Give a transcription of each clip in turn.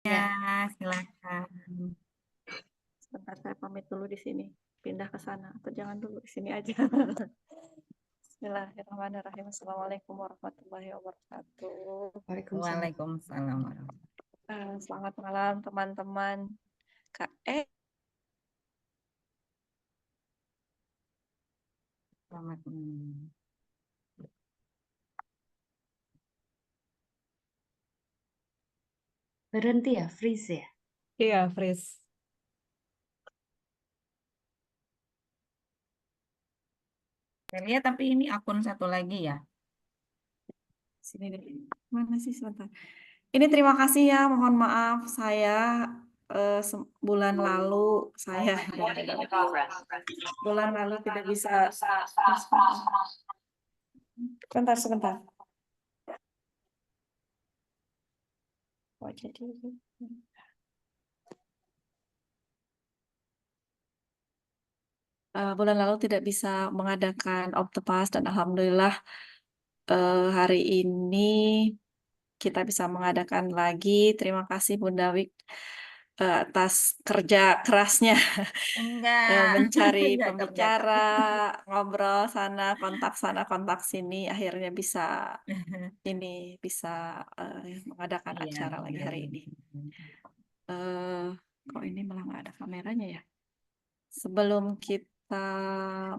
Ya, Ya, silakan. sebentar saya pamit dulu di sini. Pindah ke sana atau jangan dulu di sini aja. Bismillahirrahmanirrahim. Assalamualaikum warahmatullahi wabarakatuh. Waalaikumsalam. Waalaikumsalam warahmatullahi Selamat malam teman-teman. Kak, wabarakatuh. Berhenti ya, freeze ya. iya, Fris. Saya lihat tapi ini akun satu lagi ya. Sini deh. Mana sih sebentar. Ini terima kasih ya, mohon maaf saya bulan lalu saya bulan lalu tidak bisa. Sebentar. Oh, jadi bulan lalu tidak bisa mengadakan Optepas dan alhamdulillah hari ini kita bisa mengadakan lagi. Terima kasih Bunda Wik atas kerja kerasnya Enggak, mencari enggak kerja pembicara, keras. ngobrol sana, kontak sini, akhirnya bisa mengadakan Iya, acara lagi hari ini. Kok ini malah nggak ada kameranya ya? Sebelum kita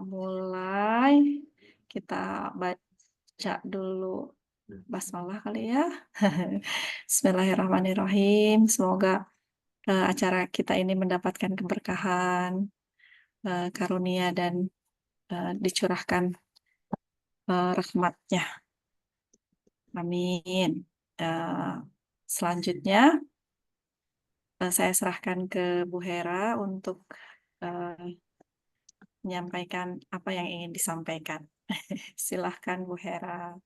mulai, kita baca dulu basmalah kali ya. Bismillahirrahmanirrahim. Semoga acara kita ini mendapatkan keberkahan, karunia dan dicurahkan rahmatnya. Amin. Selanjutnya saya serahkan ke Bu Hera untuk menyampaikan apa yang ingin disampaikan. Silahkan Bu Hera.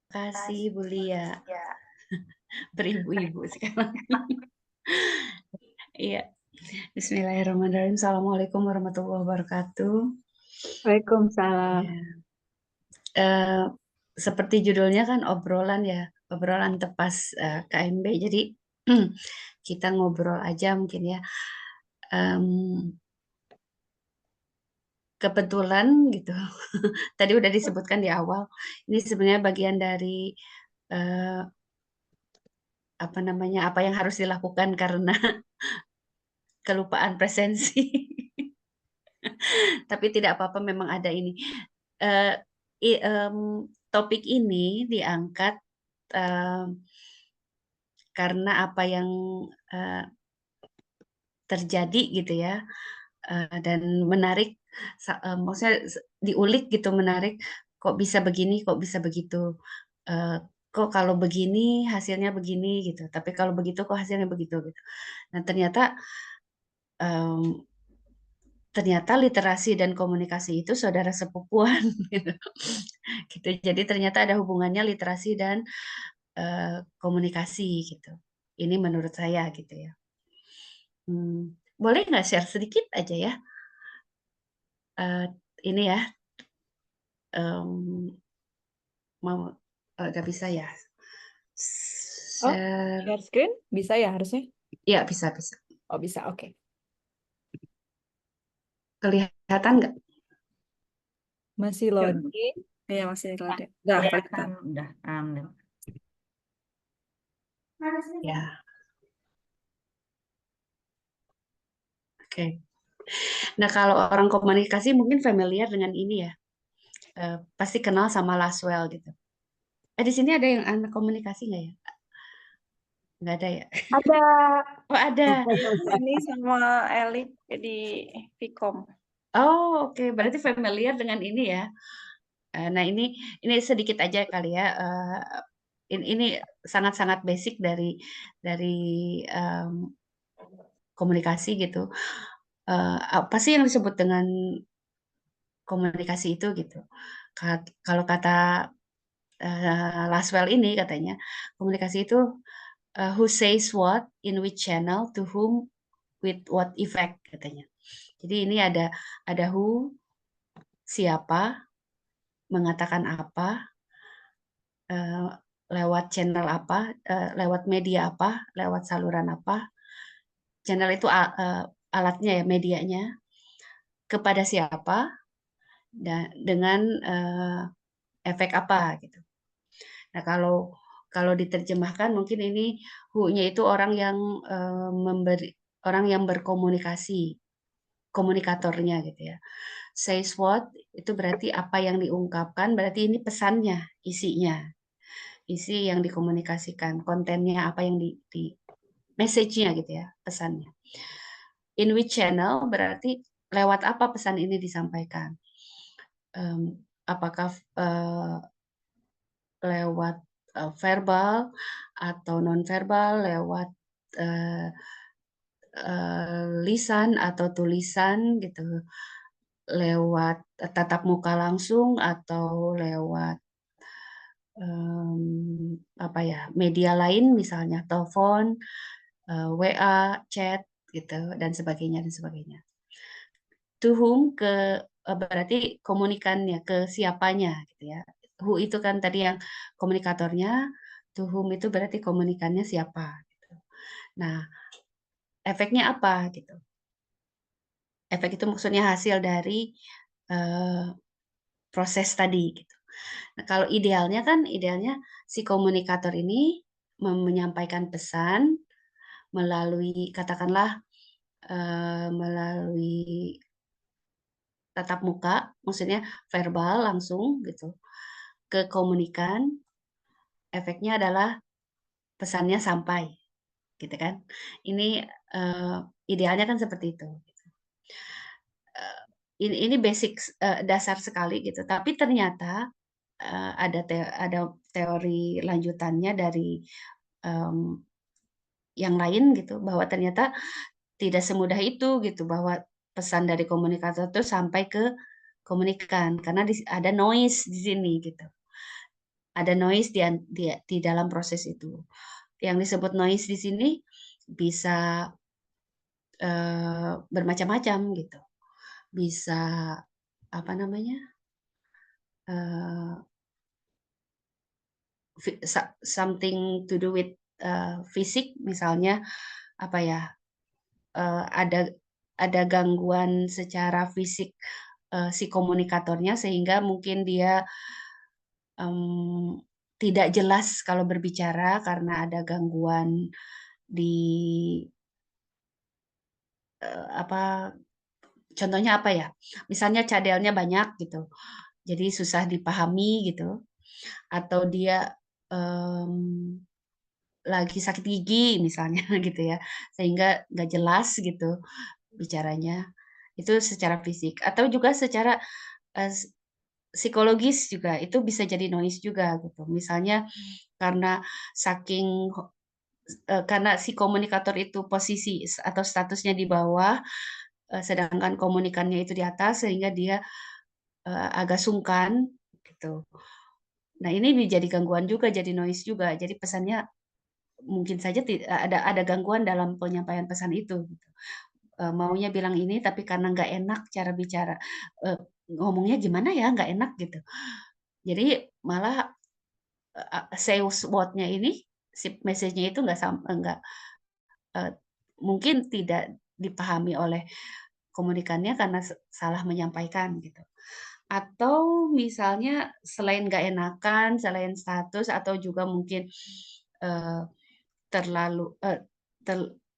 Kasih Bu Lia. Beribu-ibu sekarang. Iya. Bismillahirrahmanirrahim. Assalamualaikum warahmatullahi wabarakatuh. Waalaikumsalam. Ya. Seperti judulnya kan obrolan tepas KMB. Jadi kita ngobrol aja mungkin ya. Kebetulan gitu. Tadi udah disebutkan di awal. Ini sebenarnya bagian dari apa yang harus dilakukan karena kelupaan presensi. Tapi tidak apa-apa, memang ada ini. Eh, Topik ini diangkat karena apa yang terjadi gitu ya, dan menarik. Maksudnya diulik gitu, menarik. Kok bisa begini, kok bisa begitu. Kok kalau begini hasilnya begini gitu. Tapi kalau begitu kok hasilnya begitu gitu. Nah ternyata literasi dan komunikasi itu saudara sepupuan gitu. Gitu. Jadi ternyata ada hubungannya literasi dan komunikasi gitu. Ini menurut saya gitu ya. Boleh nggak share sedikit aja ya? Ini ya, mau nggak bisa ya? Share screen? Bisa ya harusnya? Ya bisa. Oh bisa, oke. Kelihatan nggak? Masih loading. Iya, masih loading. Udah, kelihatan. Udah, alhamdulillah. Ya. Oke. Nah, kalau orang komunikasi mungkin familiar dengan ini ya. Pasti kenal sama Laswell gitu. Di sini ada yang anak komunikasi nggak ya? Nggak ada ya? Ada. Oh, ada. Ini sama Eli di Vcom. Oh, oke. Berarti familiar dengan ini ya. Nah, ini sedikit aja kali ya. Ini sangat-sangat basic dari komunikasi gitu. Apa sih yang disebut dengan komunikasi itu gitu? Kalau kata Laswell ini katanya, komunikasi itu who says what in which channel to whom with what effect katanya. Jadi ini ada who, siapa, mengatakan apa, lewat channel apa, lewat media apa, lewat saluran apa. Channel itu alatnya ya, medianya, kepada siapa, dan dengan efek apa gitu. Nah, kalau diterjemahkan mungkin ini who-nya itu orang yang orang yang berkomunikasi, komunikatornya gitu ya. Says what itu berarti apa yang diungkapkan, berarti ini pesannya, isinya, isi yang dikomunikasikan, kontennya apa yang di message-nya gitu ya, pesannya. In which channel berarti lewat apa pesan ini disampaikan. Apakah lewat verbal atau non-verbal, lewat lisan atau tulisan gitu, lewat tatap muka langsung atau lewat apa ya, media lain misalnya telepon, WA, chat gitu dan sebagainya dan sebagainya. To whom berarti komunikannya ke siapanya gitu ya. Who itu kan tadi yang komunikatornya, to whom itu berarti komunikannya siapa gitu. Nah, efeknya apa gitu. Efek itu maksudnya hasil dari proses tadi gitu. Nah, kalau idealnya si komunikator ini menyampaikan pesan melalui katakanlah melalui tatap muka, maksudnya verbal langsung gitu ke komunikan, efeknya adalah pesannya sampai, gitu kan? Ini idealnya kan seperti itu. Ini basic dasar sekali gitu. Tapi ternyata ada teori lanjutannya dari yang lain gitu, bahwa ternyata tidak semudah itu gitu, bahwa pesan dari komunikator itu sampai ke komunikan karena ada noise di sini gitu. Ada noise di dalam proses itu. Yang disebut noise di sini bisa bermacam-macam gitu. Bisa apa namanya? Something to do with fisik, misalnya apa ya? Ada gangguan secara fisik si komunikatornya sehingga mungkin dia tidak jelas kalau berbicara karena ada gangguan di apa, contohnya apa ya? Misalnya cadelnya banyak gitu, jadi susah dipahami gitu, atau dia lagi sakit gigi misalnya gitu ya, sehingga nggak jelas gitu bicaranya. Itu secara fisik atau juga secara psikologis juga itu bisa jadi noise juga gitu. Misalnya karena saking karena si komunikator itu posisi atau statusnya di bawah, sedangkan komunikannya itu di atas sehingga dia agak sungkan gitu. Nah, ini menjadi gangguan juga, jadi noise juga. Jadi pesannya mungkin saja ada gangguan dalam penyampaian pesan itu gitu. Maunya bilang ini tapi karena nggak enak cara bicara, ngomongnya gimana ya, nggak enak gitu. Jadi malah sales word-nya ini, si message-nya itu nggak mungkin tidak dipahami oleh komunikannya karena salah menyampaikan gitu. Atau misalnya selain nggak enakan, selain status atau juga mungkin terlalu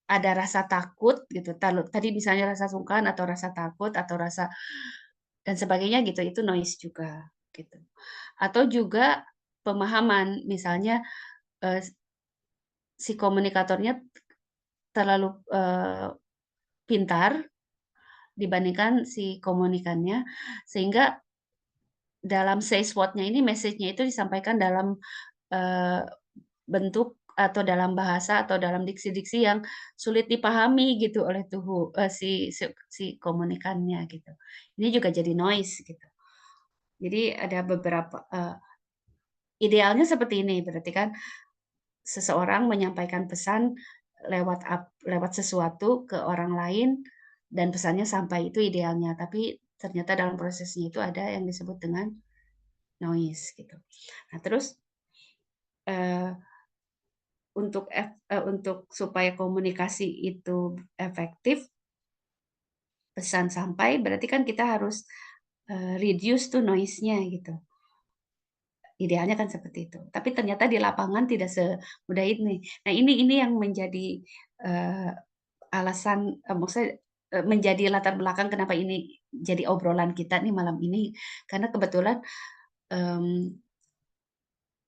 ada rasa takut gitu. Tadi misalnya rasa sungkan atau rasa takut atau rasa dan sebagainya gitu, itu noise juga gitu. Atau juga pemahaman, misalnya si komunikatornya terlalu pintar dibandingkan si komunikannya, sehingga dalam says what-nya ini message-nya itu disampaikan dalam bentuk atau dalam bahasa atau dalam diksi-diksi yang sulit dipahami gitu oleh si komunikannya gitu. Ini juga jadi noise gitu. Jadi ada beberapa idealnya seperti ini, berarti kan seseorang menyampaikan pesan lewat sesuatu ke orang lain dan pesannya sampai, itu idealnya. Tapi ternyata dalam prosesnya itu ada yang disebut dengan noise gitu. Nah, terus eh, untuk supaya komunikasi itu efektif, pesan sampai, berarti kan kita harus reduce tuh noise-nya gitu. Idealnya kan seperti itu. Tapi ternyata di lapangan tidak semudah ini. Nah, ini yang menjadi alasan, maksudnya menjadi latar belakang kenapa ini jadi obrolan kita nih malam ini. Karena kebetulan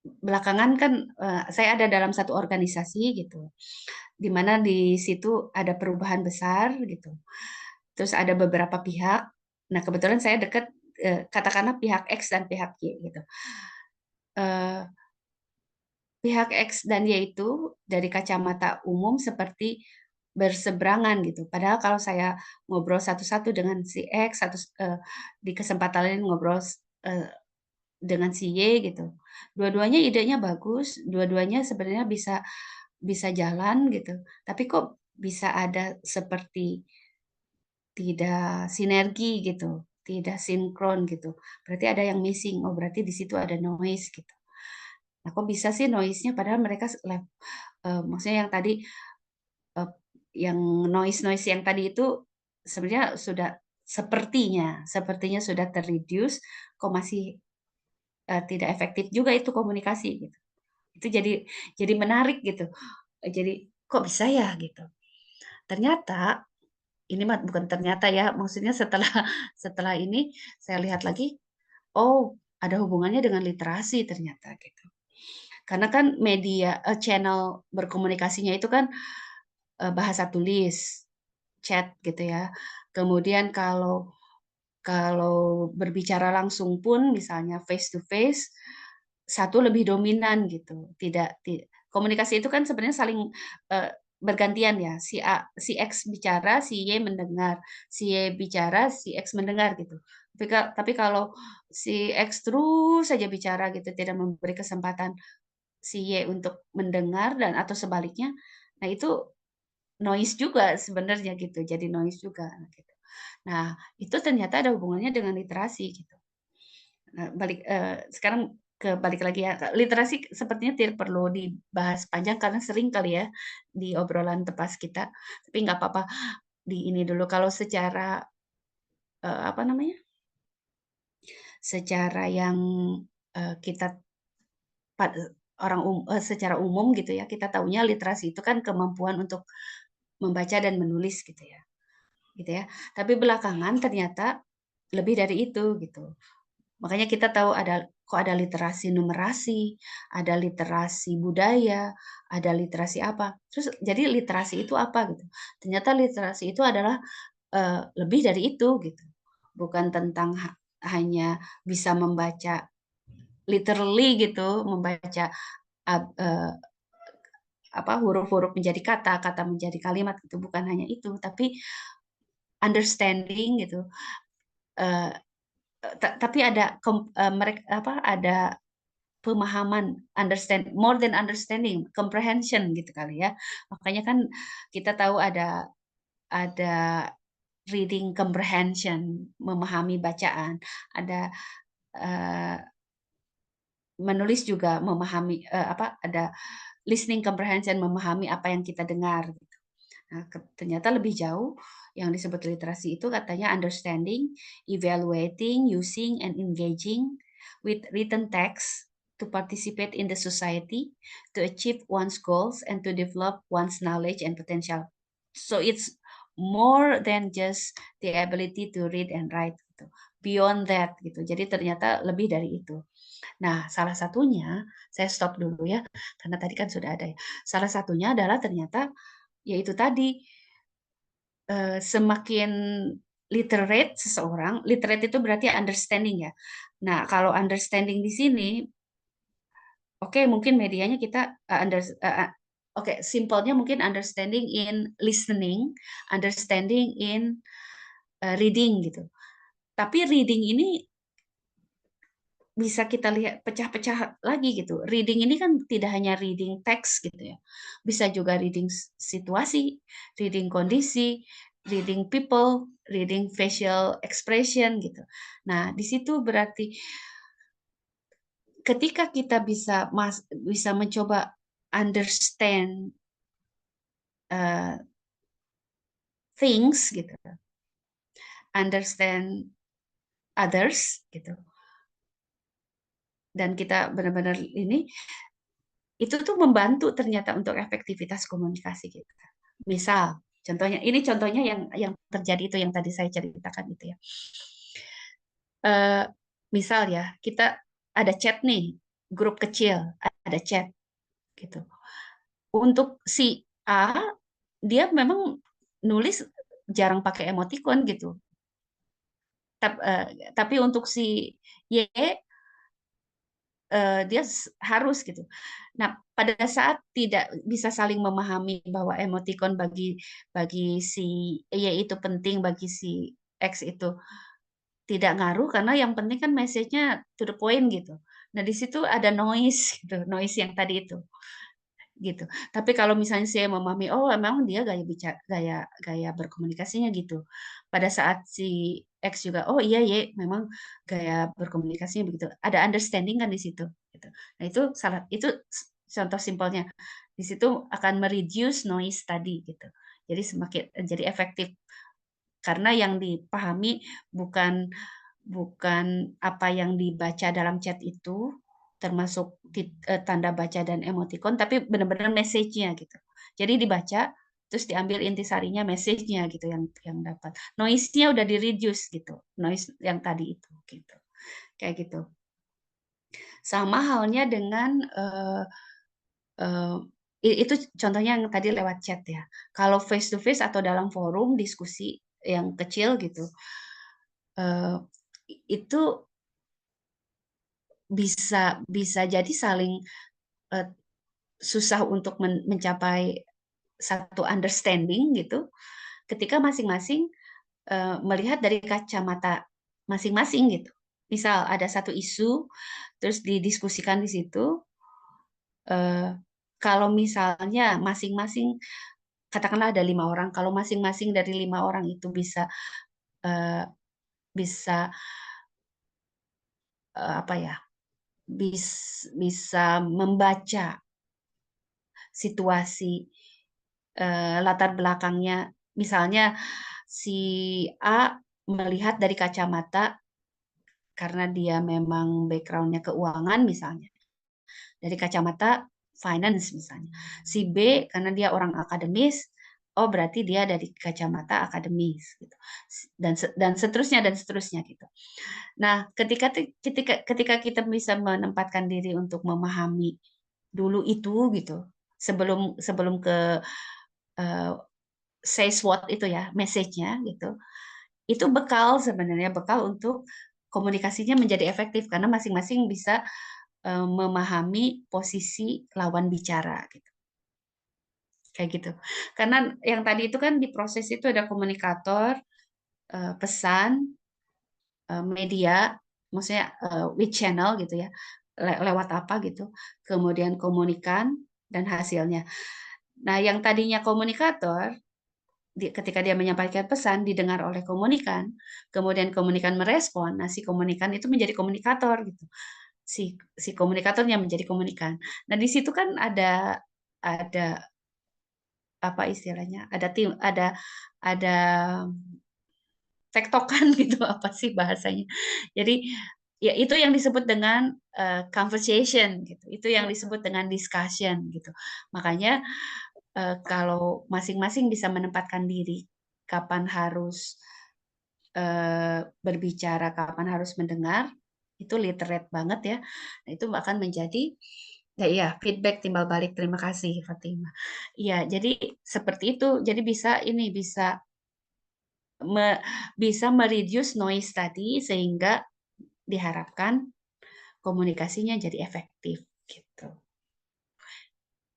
belakangan kan saya ada dalam satu organisasi gitu, di mana di situ ada perubahan besar gitu. Terus ada beberapa pihak. Nah, kebetulan saya dekat, katakanlah pihak X dan pihak Y gitu. Pihak X dan Y itu dari kacamata umum seperti berseberangan gitu. Padahal kalau saya ngobrol satu-satu dengan si X, di kesempatan lain ngobrol dengan si Y gitu. Dua-duanya idenya bagus, dua-duanya sebenarnya bisa jalan gitu. Tapi kok bisa ada seperti tidak sinergi gitu, tidak sinkron gitu. Berarti ada yang missing. Oh, berarti di situ ada noise gitu. Nah, kok bisa sih noise-nya padahal mereka maksudnya yang tadi yang noise yang tadi itu sebenarnya sudah sepertinya sudah terreduce, kok masih tidak efektif juga itu komunikasi gitu. Itu jadi menarik gitu. Jadi kok bisa ya gitu. Ternyata ini bukan ternyata ya, maksudnya setelah setelah ini saya lihat lagi, oh ada hubungannya dengan literasi ternyata gitu. Karena kan media channel berkomunikasinya itu kan bahasa tulis, chat gitu ya. Kemudian kalau berbicara langsung pun misalnya face to face, satu lebih dominan gitu. Komunikasi itu kan sebenarnya saling bergantian ya. Si X bicara, si Y mendengar. Si Y bicara, si X mendengar gitu. Tapi kalau si X terus saja bicara gitu, tidak memberi kesempatan si Y untuk mendengar dan atau sebaliknya, nah itu noise juga sebenarnya gitu, jadi noise juga gitu. Nah, itu ternyata ada hubungannya dengan literasi gitu. Nah, sekarang balik lagi ya, literasi sepertinya tidak perlu dibahas panjang karena sering kali ya di obrolan tepas kita, tapi nggak apa-apa di ini dulu. Kalau secara apa namanya? Secara yang kita secara umum gitu ya, kita taunya literasi itu kan kemampuan untuk membaca dan menulis gitu ya. Gitu ya. Tapi belakangan ternyata lebih dari itu gitu. Makanya kita tahu kok ada literasi numerasi, ada literasi budaya, ada literasi apa. Terus jadi literasi itu apa gitu. Ternyata literasi itu adalah lebih dari itu gitu. Bukan tentang hanya bisa membaca literally gitu, membaca huruf-huruf menjadi kata, kata menjadi kalimat gitu. Bukan hanya itu, tapi understanding gitu. Tapi ada ada pemahaman, more than understanding, comprehension gitu kali ya. Makanya kan kita tahu ada reading comprehension, memahami bacaan, ada menulis juga memahami ada listening comprehension, memahami apa yang kita dengar gitu. Nah, ternyata lebih jauh yang disebut literasi itu katanya understanding, evaluating, using, and engaging with written text to participate in the society, to achieve one's goals, and to develop one's knowledge and potential. So it's more than just the ability to read and write gitu. Beyond that gitu. Jadi ternyata lebih dari itu. Nah, salah satunya saya stop dulu ya, karena tadi kan sudah ada ya. Salah satunya adalah ternyata yaitu tadi semakin literate seseorang, literate itu berarti understanding ya. Nah, kalau understanding di sini, oke, mungkin medianya kita simpelnya mungkin understanding in listening, understanding in reading gitu. Tapi reading ini bisa kita lihat pecah-pecah lagi gitu. Reading ini kan tidak hanya reading teks gitu ya. Bisa juga reading situasi, reading kondisi, reading people, reading facial expression gitu. Nah, di situ berarti ketika kita bisa mencoba understand things gitu, understand others gitu, dan kita benar-benar itu tuh membantu ternyata untuk efektivitas komunikasi kita. Misal, contohnya yang terjadi itu yang tadi saya ceritakan itu ya. Misal ya, kita ada chat nih, grup kecil, ada chat gitu. Untuk si A, dia memang nulis jarang pakai emoticon gitu. Tapi untuk si Y, dia harus gitu. Nah, pada saat tidak bisa saling memahami bahwa emoticon bagi si Y itu penting, bagi si X itu tidak ngaruh, karena yang penting kan message-nya to the point gitu. Nah, di situ ada noise gitu, noise yang tadi itu gitu. Tapi kalau misalnya saya memahami, oh memang dia gaya berkomunikasinya gitu. Pada saat si X juga, oh iya ya, memang gaya berkomunikasinya begitu. Ada understanding kan di situ. Gitu. Nah itu contoh simpelnya. Di situ akan mereduce noise tadi gitu. Jadi semakin jadi efektif karena yang dipahami bukan apa yang dibaca dalam chat itu, termasuk tanda baca dan emoticon, tapi benar-benar message-nya gitu. Jadi dibaca, terus diambil intisarinya, message-nya gitu yang dapat. Noise-nya udah di-reduce gitu, noise yang tadi itu gitu. Kayak gitu. Sama halnya dengan itu contohnya yang tadi lewat chat ya. Kalau face to face atau dalam forum diskusi yang kecil gitu, itu bisa jadi saling susah untuk mencapai satu understanding gitu ketika masing-masing melihat dari kacamata masing-masing gitu. Misal ada satu isu terus didiskusikan di situ, kalau misalnya masing-masing katakanlah ada 5 orang, kalau masing-masing dari 5 orang itu bisa apa ya, bisa membaca situasi latar belakangnya, misalnya si A melihat dari kacamata karena dia memang backgroundnya keuangan misalnya, dari kacamata finance misalnya. Si B karena dia orang akademis, oh berarti dia dari kacamata akademis gitu. Dan seterusnya gitu. Nah, ketika kita bisa menempatkan diri untuk memahami dulu itu gitu, sebelum ke say what itu ya, message-nya gitu. Itu sebenarnya bekal untuk komunikasinya menjadi efektif karena masing-masing bisa memahami posisi lawan bicara gitu. Kayak gitu. Karena yang tadi itu kan di proses itu ada komunikator, pesan, media, maksudnya which channel gitu ya, lewat apa gitu, kemudian komunikan dan hasilnya. Nah, yang tadinya komunikator ketika dia menyampaikan pesan didengar oleh komunikan, kemudian komunikan merespon, nah si komunikan itu menjadi komunikator gitu. Si komunikatornya menjadi komunikan. Nah, di situ kan ada apa istilahnya? Ada tektokan gitu apa sih bahasanya. Jadi ya itu yang disebut dengan conversation gitu. Itu yang disebut dengan discussion gitu. Makanya kalau masing-masing bisa menempatkan diri kapan harus berbicara, kapan harus mendengar, itu literate banget ya. Nah, itu akan menjadi ya feedback timbal balik. Terima kasih Fatima. Iya, jadi seperti itu. Jadi bisa mereduce noise tadi sehingga diharapkan komunikasinya jadi efektif gitu.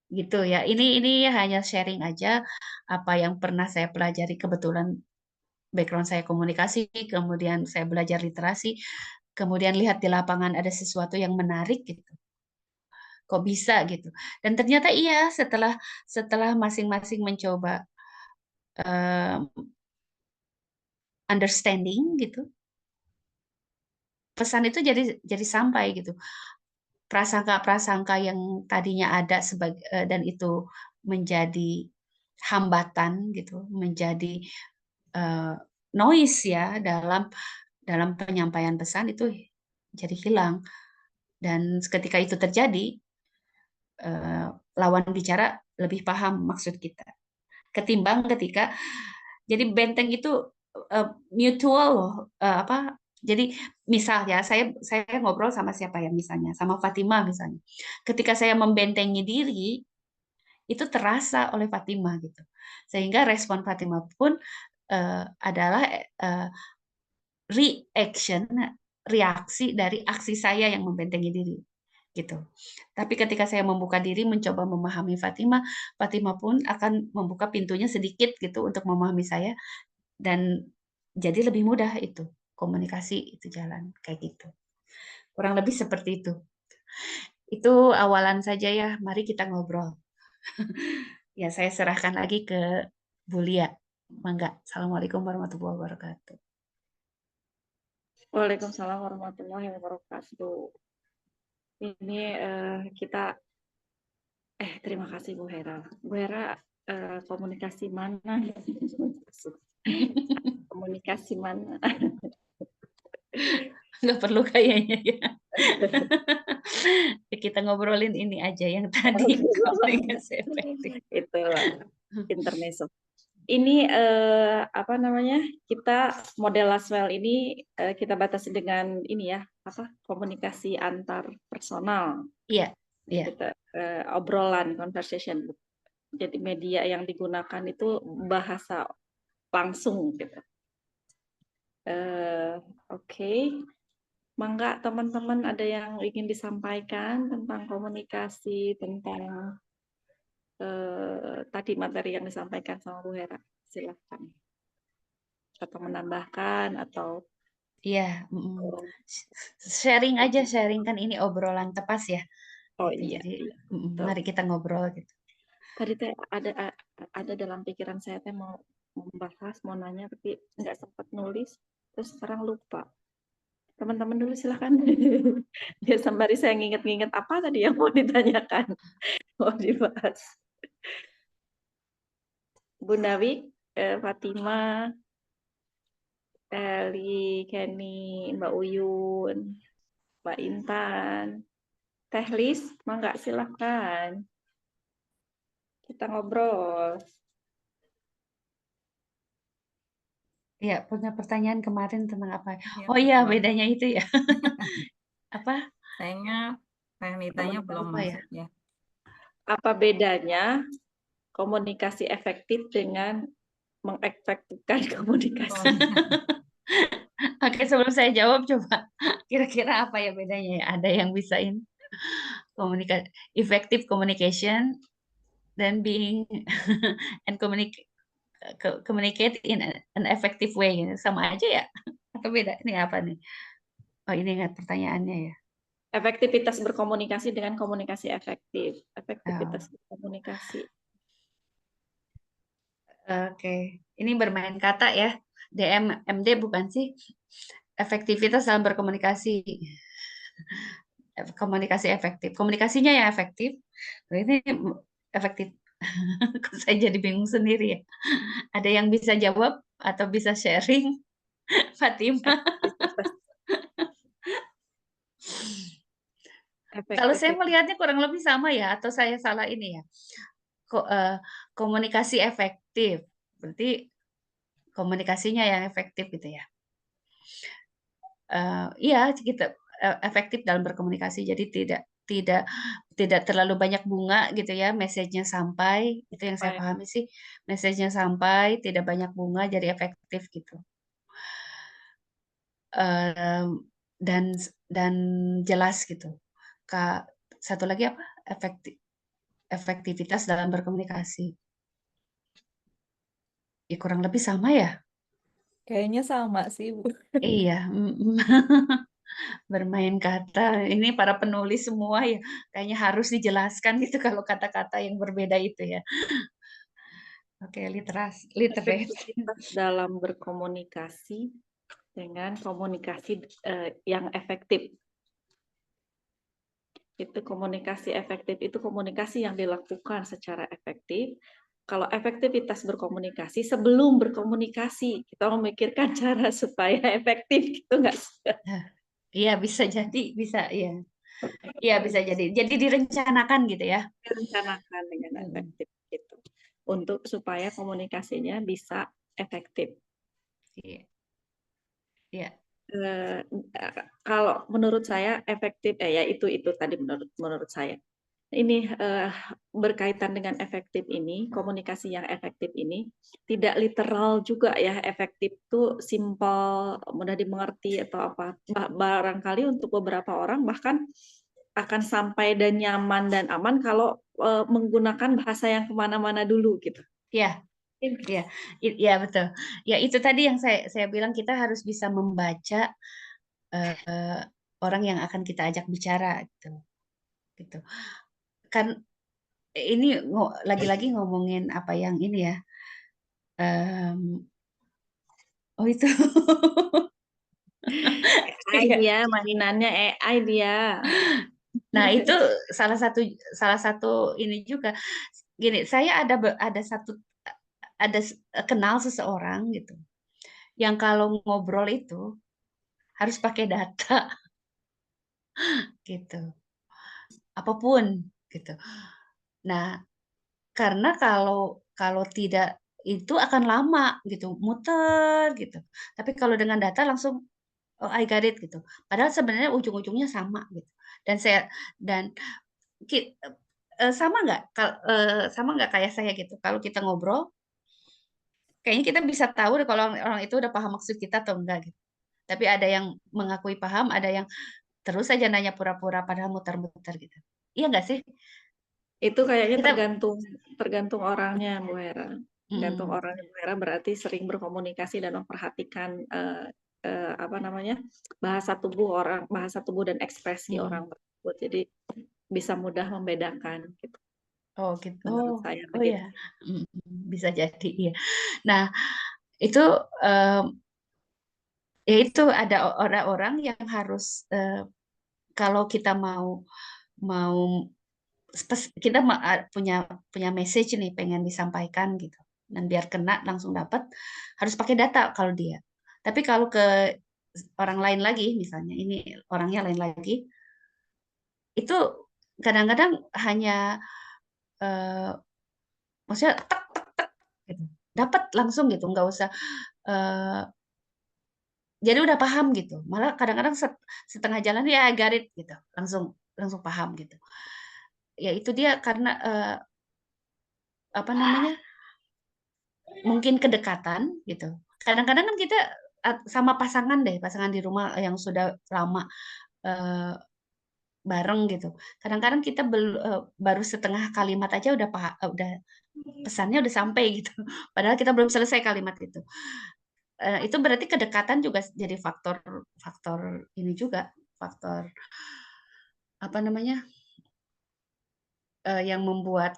Gitu ya. Ini hanya sharing aja apa yang pernah saya pelajari, kebetulan background saya komunikasi, kemudian saya belajar literasi, kemudian lihat di lapangan ada sesuatu yang menarik gitu. Kok bisa gitu. Dan ternyata iya setelah masing-masing mencoba understanding gitu, pesan itu jadi sampai gitu. prasangka-prasangka yang tadinya ada dan itu menjadi hambatan gitu, menjadi noise ya dalam penyampaian pesan itu jadi hilang. Dan ketika itu terjadi, lawan bicara lebih paham maksud kita. Ketimbang ketika, jadi benteng itu mutual loh, jadi misal ya, saya ngobrol sama siapa ya, misalnya sama Fatima misalnya. Ketika saya membentengi diri, itu terasa oleh Fatima gitu. Sehingga respon Fatima pun adalah reaksi dari aksi saya yang membentengi diri gitu. Tapi ketika saya membuka diri mencoba memahami Fatima, Fatima pun akan membuka pintunya sedikit gitu untuk memahami saya, dan jadi lebih mudah itu komunikasi itu jalan kayak gitu. Kurang lebih seperti itu. Itu awalan saja ya, mari kita ngobrol. Ya, saya serahkan lagi ke Bu Lia. Mangga. Assalamualaikum warahmatullahi wabarakatuh. Waalaikumsalam warahmatullahi wabarakatuh. Ini kita terima kasih Bu Hera. Bu Hera, komunikasi mana? Komunikasi mana? Nggak perlu kayaknya ya. Kita ngobrolin ini aja yang tadi, komunikasi efektif. Itulah intermezzo. Ini apa namanya? Kita model Laswell ini kita batasi dengan ini ya, komunikasi antar personal. Iya, iya. Kita obrolan, conversation. Jadi media yang digunakan itu bahasa langsung gitu. Oke. Mangga teman-teman ada yang ingin disampaikan tentang komunikasi, tentang tadi materi yang disampaikan sama Bu Hera. Silahkan. Atau menambahkan atau Iya, sharing aja, sharing kan ini obrolan tepas ya. oh Gitu. iya. Jadi iya. mari kita ngobrol gitu. Tadi teh ada dalam pikiran saya teh mau membahas, mau nanya tapi nggak sempat nulis, terus sekarang lupa. Teman-teman dulu silahkan. Ya sembari saya nginget-nginget apa tadi yang mau ditanyakan, mau dibahas. Bu Nawi, Fatima, Eli, Kenny, Mbak Uyun, Mbak Intan, Teh Lis, mangga silahkan. Kita ngobrol. Iya, punya pertanyaan kemarin tentang apa? Ya, Oh iya, betul. bedanya itu ya. Apa? Sayangnya yang ditanya belum Apa ya? masuk ya. Apa bedanya komunikasi efektif dengan mengefektifkan komunikasi? Oh, iya. Oke, sebelum saya jawab, coba kira-kira apa ya bedanya ya? Ada yang bisain effective communication dan being and communicate in an effective way, gitu. Sama aja ya? Atau beda? Ini apa nih? Oh, ini ingat pertanyaannya ya. Efektivitas berkomunikasi dengan komunikasi efektif. Efektivitas Oh. berkomunikasi. Oke, ini bermain kata ya. DMMD bukan sih? Efektivitas dalam berkomunikasi. Komunikasi efektif. Komunikasinya yang efektif. Ini efektif. Saya jadi bingung sendiri ya. Ada yang bisa jawab atau bisa sharing? Fatima. Kalau saya melihatnya kurang lebih sama ya, atau saya salah ini ya. Komunikasi efektif. Berarti komunikasinya yang efektif gitu ya. Iya, kita efektif dalam berkomunikasi. Jadi tidak terlalu banyak bunga gitu ya, message-nya sampai, itu yang saya pahami sih, message-nya sampai, tidak banyak bunga, jadi efektif gitu. Dan jelas gitu. Satu lagi apa? Efektivitas dalam berkomunikasi. Ya, kurang lebih sama ya. Kayaknya sama sih, Bu. Iya. Bermain kata. Ini para penulis semua ya, kayaknya harus dijelaskan gitu kalau kata-kata yang berbeda itu ya. Oke, literate. Efektivitas dalam berkomunikasi dengan komunikasi yang efektif. Itu komunikasi efektif, itu komunikasi yang dilakukan secara efektif. Kalau efektivitas berkomunikasi, sebelum berkomunikasi, kita memikirkan cara supaya efektif, gitu nggak sih? Iya bisa jadi, bisa ya. Iya bisa jadi. Jadi direncanakan gitu ya. Direncanakan dengan Mm-mm. efektif gitu. Untuk supaya komunikasinya bisa efektif. Iya. Iya. Eh, kalau menurut saya efektif, ya itu tadi menurut saya. Ini berkaitan dengan efektif ini, komunikasi yang efektif ini tidak literal juga ya, efektif itu simpel, mudah dimengerti atau apa. Barangkali untuk beberapa orang bahkan akan sampai dan nyaman dan aman kalau menggunakan bahasa yang kemana-mana dulu gitu. Iya. Iya, iya betul. Ya itu tadi yang saya bilang kita harus bisa membaca orang yang akan kita ajak bicara gitu. Kan ini lagi-lagi ngomongin apa yang ini ya. Oh itu. AI Iya. dia, mainannya AI dia. Nah itu salah satu ini juga. Gini, saya ada kenal seseorang gitu, yang kalau ngobrol itu harus pakai data gitu, apapun gitu. Nah, karena kalau tidak itu akan lama gitu, muter gitu. Tapi kalau dengan data langsung oh, I got it gitu. Padahal sebenarnya ujung-ujungnya sama gitu. Dan dan sama nggak kayak saya gitu. Kalau kita ngobrol, kayaknya kita bisa tahu deh kalau orang itu udah paham maksud kita atau enggak gitu. Tapi ada yang mengakui paham, ada yang terus saja nanya pura-pura padahal muter-muter gitu. Iya nggak sih? Itu kayaknya Kita tergantung orangnya, Bu Hera. Tergantung mm, orangnya, Bu Hera berarti sering berkomunikasi dan memperhatikan apa namanya, bahasa tubuh dan ekspresi mm. orang tersebut. Jadi bisa mudah membedakan gitu. Oh gitu. Menurut saya Oh begitu. ya, bisa jadi ya. Nah, itu ya itu ada orang-orang yang harus kalau kita mau mau kita punya message nih pengen disampaikan gitu. Dan biar kena langsung dapat harus pakai data kalau dia. Tapi kalau ke orang lain lagi misalnya ini orangnya lain lagi itu kadang-kadang hanya eh, maksudnya tek tek tek gitu. Dapat langsung gitu, nggak usah eh, jadi udah paham gitu. Malah kadang-kadang setengah jalan ya garit gitu, langsung langsung paham gitu. Ya itu dia karena apa namanya? Mungkin kedekatan gitu. Kadang-kadang kan kita sama pasangan di rumah yang sudah lama eh, bareng gitu. Kadang-kadang kita baru setengah kalimat aja udah pesannya udah sampai gitu. Padahal kita belum selesai kalimat itu. Itu berarti kedekatan juga jadi faktor faktor ini juga faktor apa namanya yang membuat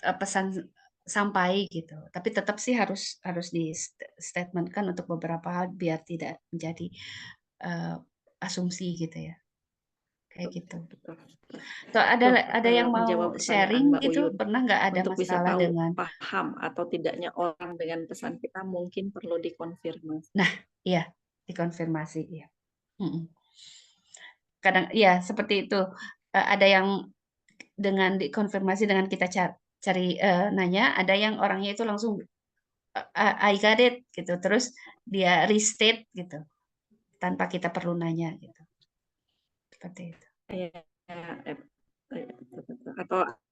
pesan sampai gitu. Tapi tetap sih harus di statementkan untuk beberapa hal biar tidak menjadi uh, asumsi gitu ya. Kayak gitu. Betul. So, Itu ada yang menjawab mau pertanyaan sharing Mbak gitu? Uyun. Pernah nggak ada Untuk bisa masalah tahu dengan? paham atau tidaknya orang dengan pesan kita mungkin perlu dikonfirmasi. Nah, iya dikonfirmasi ya. Kadang ya seperti itu. Ada yang dengan dikonfirmasi dengan kita cari nanya, ada yang orangnya itu langsung I got it gitu. Terus dia restate gitu tanpa kita perlu nanya gitu. Seperti itu. Iya,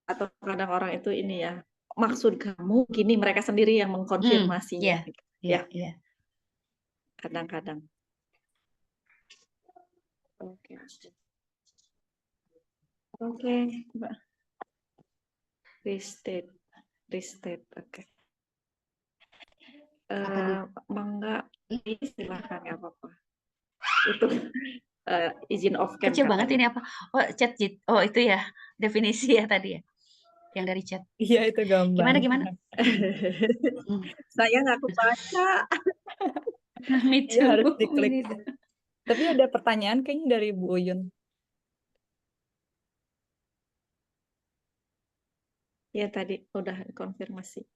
atau kadang orang itu ini ya, maksud kamu gini, mereka sendiri yang mengkonfirmasinya. Iya, Ya, iya. kadang-kadang. Oke, Mbak. Restate, oke. Mangga, silakan ya apa-apa. Itu izin off cam Kecil banget katanya. ini apa? Oh, chat. Oh, itu ya definisi ya tadi ya. Yang dari chat. Iya, itu gambar. Gimana? Saya nggak kebaca. Me Iya, too. harus diklik. Ini tuh. Tapi ada pertanyaan kayaknya dari Bu Uyun. Ya tadi udah konfirmasi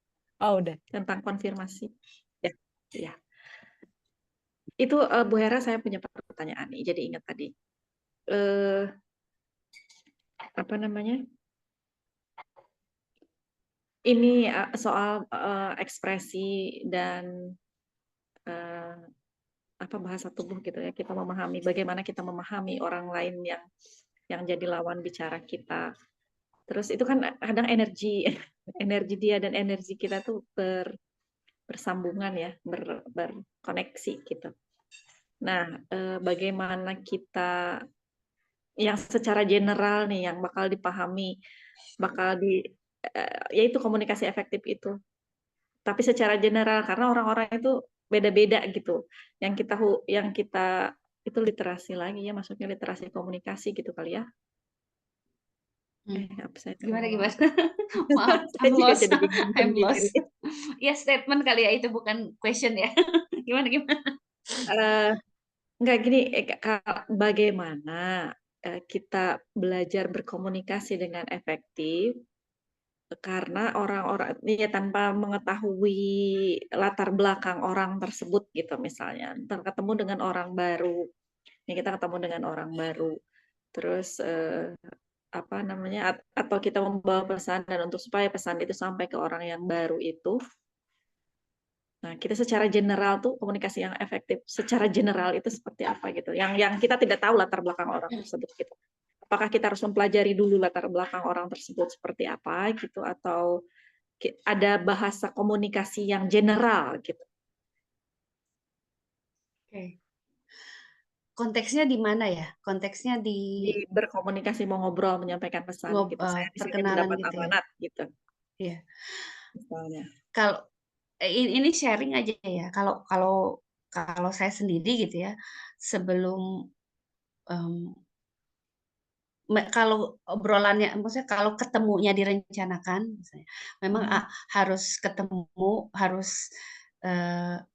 Oh, udah. tentang konfirmasi. Ya, ya. Itu Bu Hera saya punya pertanyaan nih. Jadi ingat tadi eh apa namanya? Ini soal ekspresi dan eh, apa bahasa tubuh gitu ya. Kita memahami bagaimana kita memahami orang lain yang jadi lawan bicara kita. Terus itu kan kadang energi energi dia dan energi kita tuh bersambungan ya, berkoneksi gitu. Nah, bagaimana kita yang secara general nih yang bakal dipahami, bakal yaitu komunikasi efektif itu. Tapi secara general karena orang-orang itu beda-beda gitu. Yang kita itu literasi lagi ya, maksudnya literasi komunikasi gitu kali ya. Apa saya Gimana ngomong gimana? Maaf, saya I'm juga lost. jadi bingung I'm sendiri. lost. Ya statement kali ya, itu bukan question ya. Gimana gimana? Enggak gini, bagaimana kita belajar berkomunikasi dengan efektif karena orang-orang ya tanpa mengetahui latar belakang orang tersebut gitu misalnya. Ntar ketemu dengan orang baru, ya kita ketemu dengan orang baru, terus apa namanya, atau kita membawa pesan dan untuk supaya pesan itu sampai ke orang yang baru itu. Nah, kita secara general tuh komunikasi yang efektif secara general itu seperti apa gitu. Yang kita tidak tahu latar belakang orang tersebut gitu. Apakah kita harus mempelajari dulu latar belakang orang tersebut seperti apa gitu atau ada bahasa komunikasi yang general gitu. Oke. Konteksnya di mana ya? Konteksnya di Di berkomunikasi mau ngobrol menyampaikan pesan gitu. Saya di sini perkenalan mendapat gitu ya. amanat gitu Iya. misalnya. Kalau ini sharing aja ya. Kalau saya sendiri gitu ya, sebelum kalau obrolannya, maksudnya kalau ketemunya direncanakan, misalnya, memang harus ketemu, harus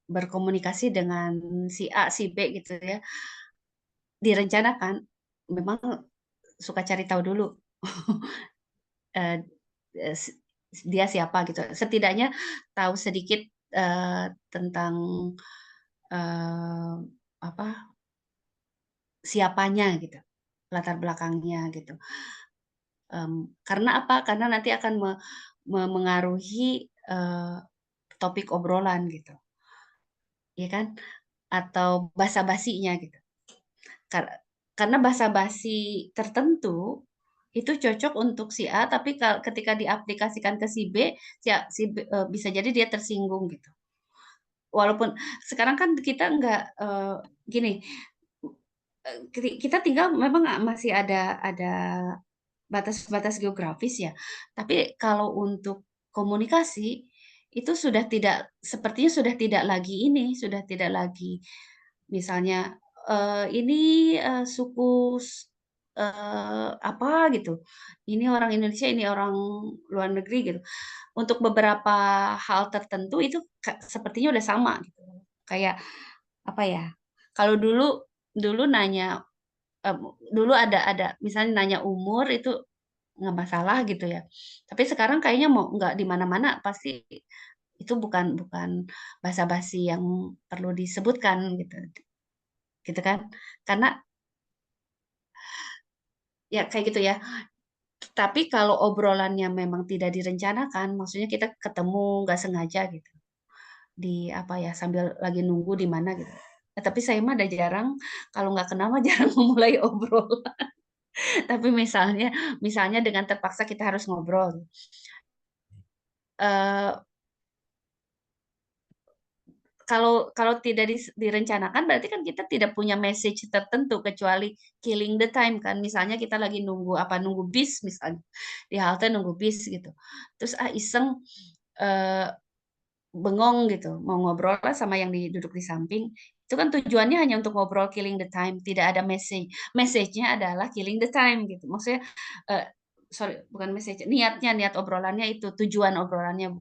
berkomunikasi dengan si A, si B gitu ya. Direncanakan, memang suka cari tahu dulu dia siapa gitu. Setidaknya tahu sedikit tentang apa siapanya gitu, latar belakangnya gitu. Karena apa? Karena nanti akan memengaruhi topik obrolan gitu, ya kan? Atau basa-basinya gitu. Karena basa-basi tertentu itu cocok untuk si A, tapi ketika diaplikasikan ke si B, si B bisa jadi dia tersinggung gitu. Walaupun sekarang kan kita nggak gini, kita tinggal memang masih ada batas-batas geografis ya. Tapi kalau untuk komunikasi itu sepertinya sudah tidak lagi sudah tidak lagi misalnya ini suku apa gitu. Ini orang Indonesia, ini orang luar negeri gitu. Untuk beberapa hal tertentu itu sepertinya udah sama gitu. Kayak apa ya? Kalau dulu nanya dulu ada misalnya nanya umur itu nggak masalah gitu ya. Tapi sekarang kayaknya mau nggak di mana-mana pasti itu bukan bukan basa-basi yang perlu disebutkan gitu. Gitu kan? Karena ya kayak gitu ya. Tapi kalau obrolannya memang tidak direncanakan, maksudnya kita ketemu nggak sengaja gitu. Di apa ya, sambil lagi nunggu di mana gitu. Tapi saya mah ada jarang, kalau nggak kenal mah jarang memulai obrolan. Tapi misalnya dengan terpaksa kita harus ngobrol. Eh, kalau tidak direncanakan berarti kan kita tidak punya message tertentu kecuali killing the time kan. Misalnya kita lagi nunggu bis misalnya. Di halte nunggu bis gitu. Terus iseng bengong gitu, mau ngobrol lah sama yang duduk di samping. Itu kan tujuannya hanya untuk ngobrol killing the time, tidak ada message. Message-nya adalah killing the time gitu. Maksudnya sorry, bukan message, niat obrolannya itu, tujuan obrolannya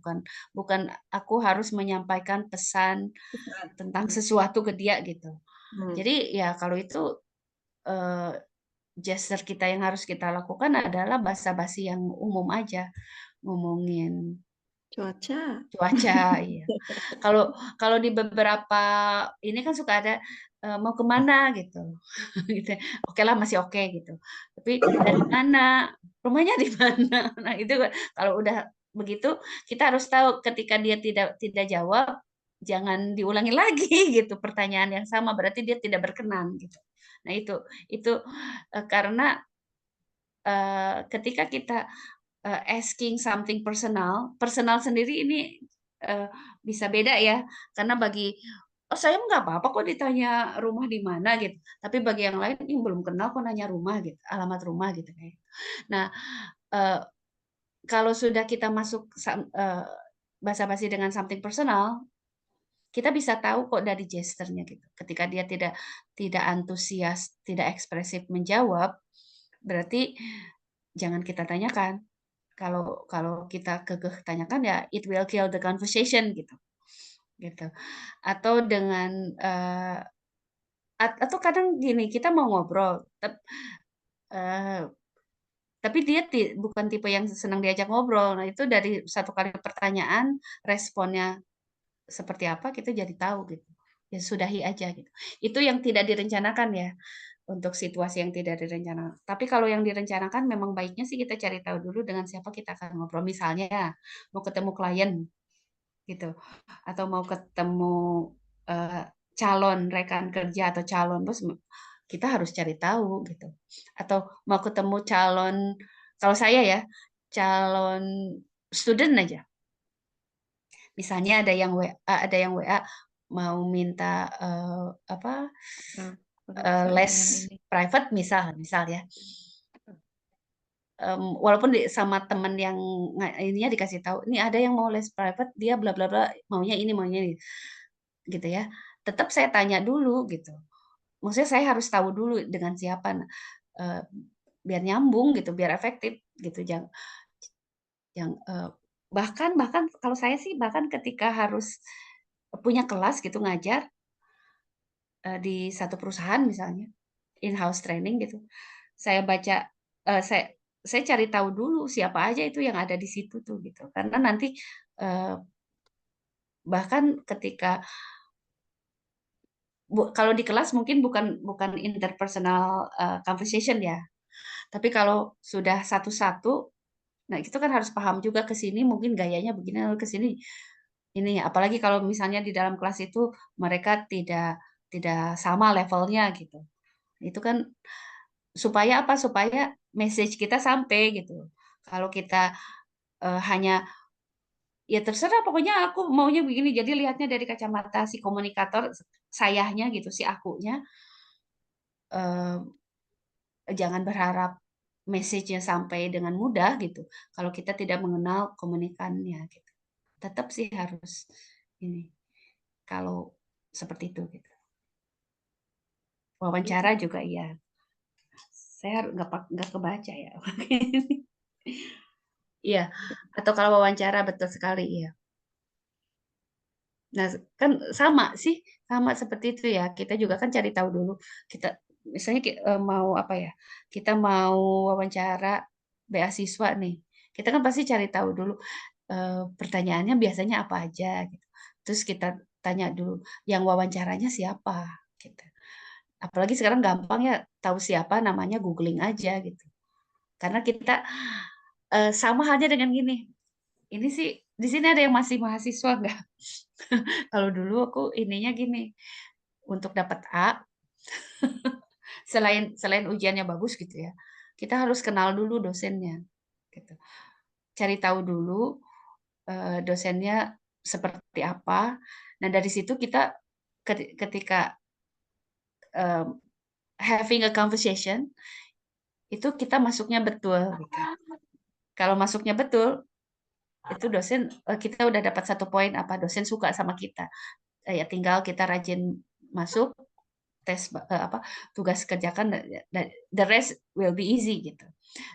bukan aku harus menyampaikan pesan tentang sesuatu ke dia gitu. Jadi ya kalau itu gesture kita yang harus kita lakukan adalah basa-basi yang umum aja. ngomongin Cuaca. cuaca, iya. Kalau kalau di beberapa ini kan suka ada mau kemana gitu, gitu. Oke lah masih oke gitu. Tapi dari mana, rumahnya di mana? Nah itu kalau udah begitu kita harus tahu ketika dia tidak jawab, jangan diulangi lagi gitu pertanyaan yang sama berarti dia tidak berkenan gitu. Nah itu karena ketika kita asking something personal, personal sendiri ini bisa beda ya, karena bagi oh saya nggak apa-apa kok ditanya rumah di mana gitu, tapi bagi yang lain ini belum kenal kok nanya rumah gitu, alamat rumah gitu kayak. Nah eh, kalau sudah kita masuk basa-basi dengan something personal, kita bisa tahu kok dari gesturnya gitu. Ketika dia tidak antusias, tidak ekspresif menjawab, berarti jangan kita tanyakan. Kalau kita kekeh tanyakan ya it will kill the conversation gitu. Atau dengan atau kadang gini kita mau ngobrol eh, tapi dia bukan tipe yang senang diajak ngobrol. Nah itu dari satu kali pertanyaan responnya seperti apa kita jadi tahu gitu. Ya sudahi aja gitu. Itu yang tidak direncanakan ya untuk situasi yang tidak direncanakan. Tapi kalau yang direncanakan memang baiknya sih kita cari tahu dulu dengan siapa kita akan ngobrol. Misalnya mau ketemu klien gitu atau mau ketemu eh, calon rekan kerja atau calon bos, kita harus cari tahu gitu. Atau mau ketemu calon, kalau saya ya calon student aja. Misalnya ada yang WA mau minta apa Nah, saya les yang ini. private misal ya. Walaupun sama temen yang ininya dikasih tahu, ini ada yang mau les private, dia bla bla bla, maunya ini gitu ya. Tetap saya tanya dulu gitu. Maksudnya saya harus tahu dulu dengan siapa, biar nyambung gitu, biar efektif gitu. Yang bahkan kalau saya sih bahkan ketika harus punya kelas gitu ngajar di satu perusahaan misalnya in-house training gitu, saya baca saya cari tahu dulu siapa aja itu yang ada di situ tuh gitu, karena nanti bahkan ketika kalau di kelas mungkin bukan interpersonal conversation ya, tapi kalau sudah satu-satu, nah itu kan harus paham juga ke sini mungkin gayanya begini, ke sini ini, apalagi kalau misalnya di dalam kelas itu mereka tidak sama levelnya gitu. Itu kan supaya apa? Supaya message kita sampai gitu. Kalau kita hanya ya terserah pokoknya aku maunya begini, jadi lihatnya dari kacamata si komunikator sayahnya gitu, si akunya, jangan berharap message-nya sampai dengan mudah gitu. Kalau kita tidak mengenal komunikannya gitu. Tetap sih harus ini. Kalau seperti itu gitu. Wawancara juga iya. Saya nggak kebaca ya. Iya. Atau kalau wawancara betul sekali iya. Nah, kan sama seperti itu ya. Kita juga kan cari tahu dulu. Kita misalnya mau apa ya? Kita mau wawancara beasiswa nih. Kita kan pasti cari tahu dulu pertanyaannya biasanya apa aja gitu. Terus kita tanya dulu yang wawancaranya siapa gitu. Apalagi sekarang gampang ya tahu siapa namanya googling aja gitu. Karena kita sama halnya dengan gini. Ini sih di sini ada yang masih mahasiswa nggak? Kalau dulu aku ininya gini, untuk dapat A, selain ujiannya bagus gitu ya, kita harus kenal dulu dosennya, gitu. Cari tahu dulu dosennya seperti apa. Nah dari situ kita ketika having a conversation itu kita masuknya betul. Gitu. Kalau masuknya betul, itu dosen kita udah dapat 1 poin apa dosen suka sama kita. Ya tinggal kita rajin masuk tes apa tugas kerjakan, the rest will be easy gitu.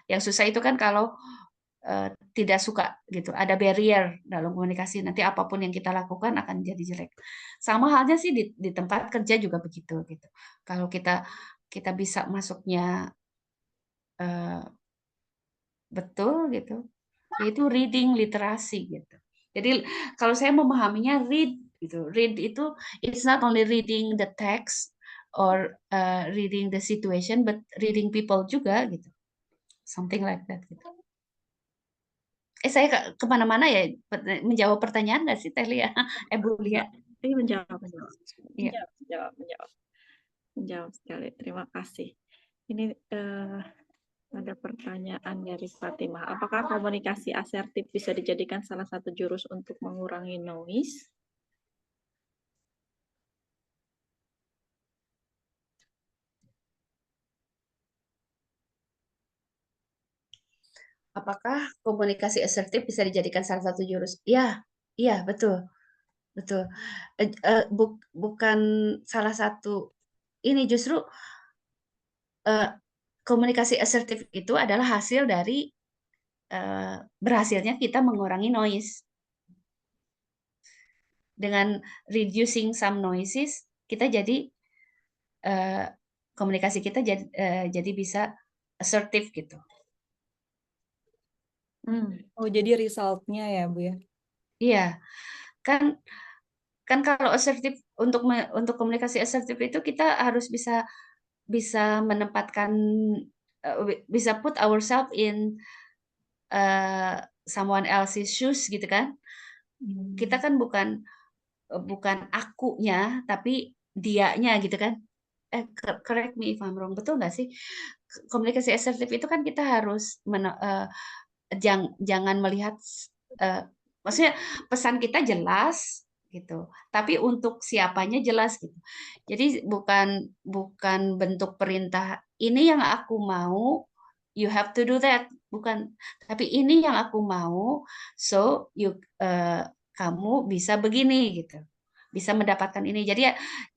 Yang susah itu kan kalau tidak suka gitu, ada barrier dalam komunikasi, nanti apapun yang kita lakukan akan jadi jelek. Sama halnya sih di tempat kerja juga begitu gitu. Kalau kita bisa masuknya betul gitu, yaitu reading literasi gitu. Jadi kalau saya memahaminya read gitu. Read itu it's not only reading the text or reading the situation, but reading people juga gitu. Something like that gitu. Saya kemana-mana ya menjawab pertanyaan nggak sih Teh Lia? Bu Lia? Ini menjawab, menjawab. Iya. Menjawab sekali. Terima kasih. Ini ada pertanyaan dari Fatimah. Apakah komunikasi asertif bisa dijadikan salah satu jurus untuk mengurangi noise? Apakah komunikasi asertif bisa dijadikan salah satu jurus? Iya, iya betul, betul. Bukan salah satu. Ini justru komunikasi asertif itu adalah hasil dari berhasilnya kita mengurangi noise. Dengan reducing some noises, kita jadi komunikasi kita jadi bisa assertive gitu. Oh, jadi resultnya ya, Bu ya? Iya, kan kalau asertif untuk komunikasi asertif itu kita harus bisa menempatkan bisa put ourselves in someone else's shoes gitu kan. Kita kan bukan akunya tapi dianya gitu kan. Correct me if I'm wrong, betul nggak sih? Komunikasi asertif itu kan kita harus jangan melihat maksudnya pesan kita jelas gitu, tapi untuk siapanya jelas gitu. Jadi bukan bentuk perintah ini yang aku mau, you have to do that, bukan, tapi ini yang aku mau, so kamu bisa begini gitu, bisa mendapatkan ini.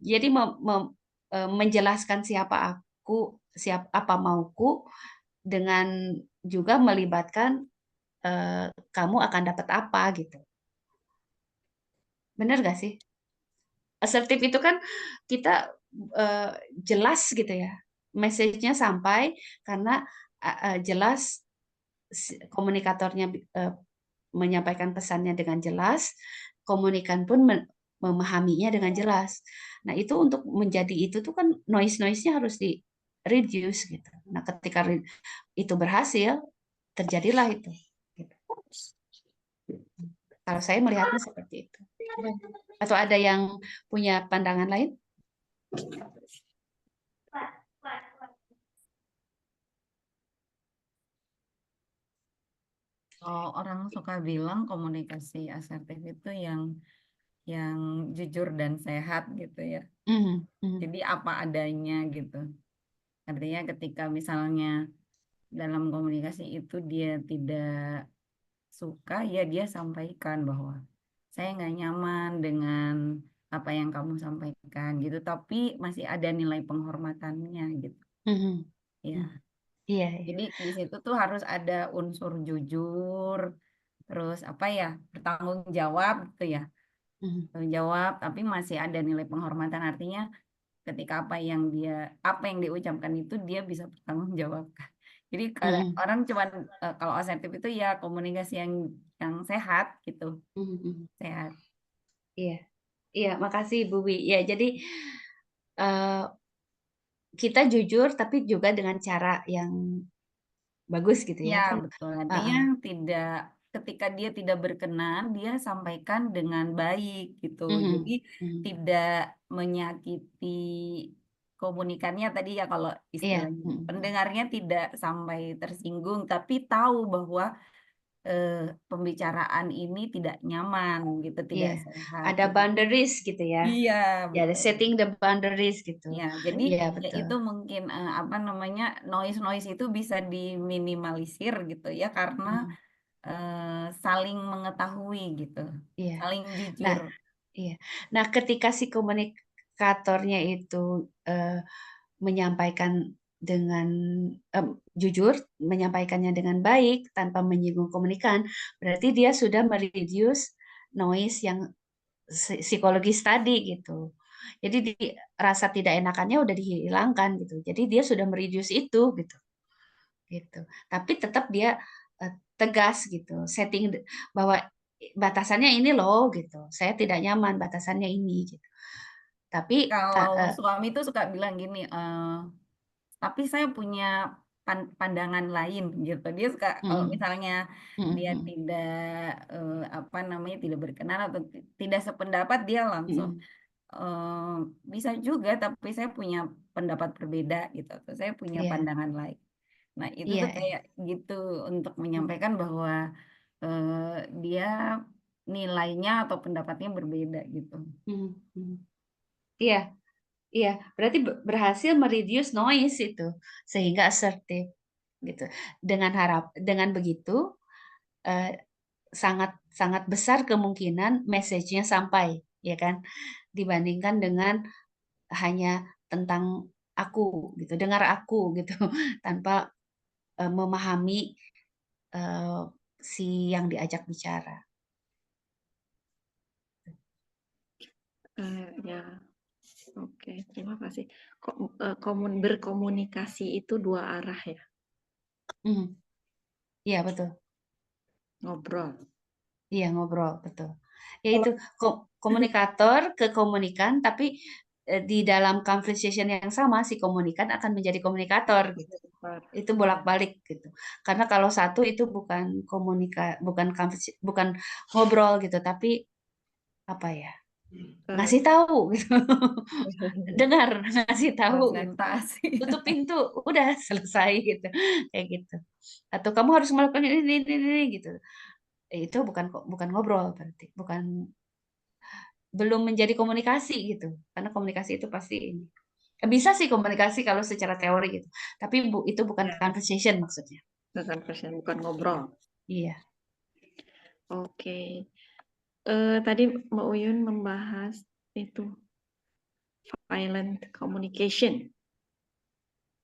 Jadi menjelaskan siapa aku, apa mauku, dengan juga melibatkan kamu akan dapat apa gitu. Benar gak sih? Asertif itu kan kita jelas gitu ya. Message-nya sampai karena jelas komunikatornya menyampaikan pesannya dengan jelas, komunikan pun memahaminya dengan jelas. Nah, itu untuk menjadi itu tuh kan noise-nya harus di reduce gitu. Nah, ketika itu berhasil, terjadilah itu. Gitu. Kalau saya melihatnya seperti itu. Atau ada yang punya pandangan lain? Orang suka bilang komunikasi asertif itu yang jujur dan sehat gitu ya. Jadi apa adanya gitu. Artinya ketika misalnya dalam komunikasi itu dia tidak suka, ya dia sampaikan bahwa saya nggak nyaman dengan apa yang kamu sampaikan gitu, tapi masih ada nilai penghormatannya gitu. Ya. Iya. Jadi di situ tuh harus ada unsur jujur, terus apa ya, bertanggung jawab gitu ya. Bertanggung jawab, tapi masih ada nilai penghormatan, artinya ketika apa yang diucapkan itu dia bisa bertanggung jawabkan. Jadi orang cuman kalau asertif itu ya komunikasi yang sehat gitu. Sehat. Iya. Iya, makasih Bu Wi. Ya, jadi kita jujur tapi juga dengan cara yang bagus gitu ya. Ya, Kan? betul. Artinya ketika dia tidak berkenan, dia sampaikan dengan baik gitu. Jadi tidak menyakiti komunikannya tadi ya, kalau istilahnya pendengarnya tidak sampai tersinggung, tapi tahu bahwa pembicaraan ini tidak nyaman gitu, tidak sehat. Ada gitu. boundaries gitu ya. Iya, Ya, betul. setting the boundaries gitu. Ya, jadi Iya, ya betul. itu mungkin noise itu bisa diminimalisir gitu ya, karena saling mengetahui gitu, saling jujur. Nah, ketika si komunikatornya itu menyampaikan dengan jujur, menyampaikannya dengan baik tanpa menyinggung komunikan, berarti dia sudah mereduce noise yang psikologis tadi gitu. Jadi rasa tidak enakannya udah dihilangkan gitu. Jadi dia sudah mereduce itu gitu. Tapi tetap dia tegas gitu, setting bahwa batasannya ini loh gitu. Saya tidak nyaman batasannya ini gitu. Tapi Kalau suami tuh suka bilang gini, tapi saya punya pandangan lain gitu. Dia suka kalau misalnya dia tidak apa namanya tidak berkenan atau tidak sependapat, dia langsung bisa juga, tapi saya punya pendapat berbeda gitu, atau saya punya Iya, pandangan lain. Nah, itu iya, tuh kayak gitu untuk menyampaikan bahwa dia nilainya atau pendapatnya berbeda gitu. iya, iya. Berarti berhasil mereduce noise itu sehingga assertif gitu. Dengan begitu sangat sangat besar kemungkinan message-nya sampai, ya kan, dibandingkan dengan hanya tentang aku gitu, dengar aku gitu, tanpa memahami si yang diajak bicara. Ya, oke, terima kasih. Berkomunikasi itu dua arah ya, Iya betul, ngobrol. iya ngobrol betul. Yaitu komunikator ke komunikan, tapi di dalam conversation yang sama si komunikan akan menjadi komunikator gitu. Itu bolak-balik gitu. Karena kalau satu itu bukan bukan ngobrol gitu, tapi apa ya? Ngasih tahu gitu. Dengar, ngasih tahu gitu. Presentasi. Tutup pintu, udah selesai gitu. Kayak gitu. Atau kamu harus melakukan ini gitu. Itu bukan ngobrol berarti, belum menjadi komunikasi gitu. Karena komunikasi itu pasti ini. Bisa sih komunikasi kalau secara teori gitu. Tapi itu bukan conversation maksudnya. Bukan ngobrol. Iya. Oke. Tadi Mbak Uyun membahas itu violent communication.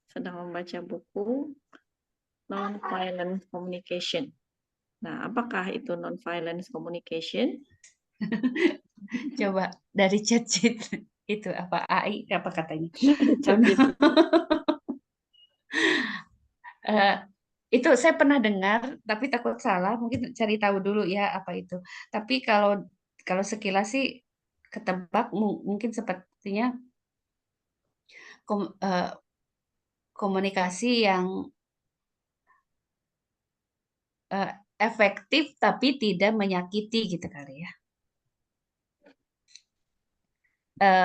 Sedang membaca buku non-violent communication. Nah, apakah itu non-violent communication? Coba dari chat itu apa AI apa katanya? Itu saya pernah dengar, tapi takut salah, mungkin cari tahu dulu ya apa itu. Tapi kalau sekilas sih ketebak mungkin sepertinya komunikasi yang efektif tapi tidak menyakiti gitu kali ya.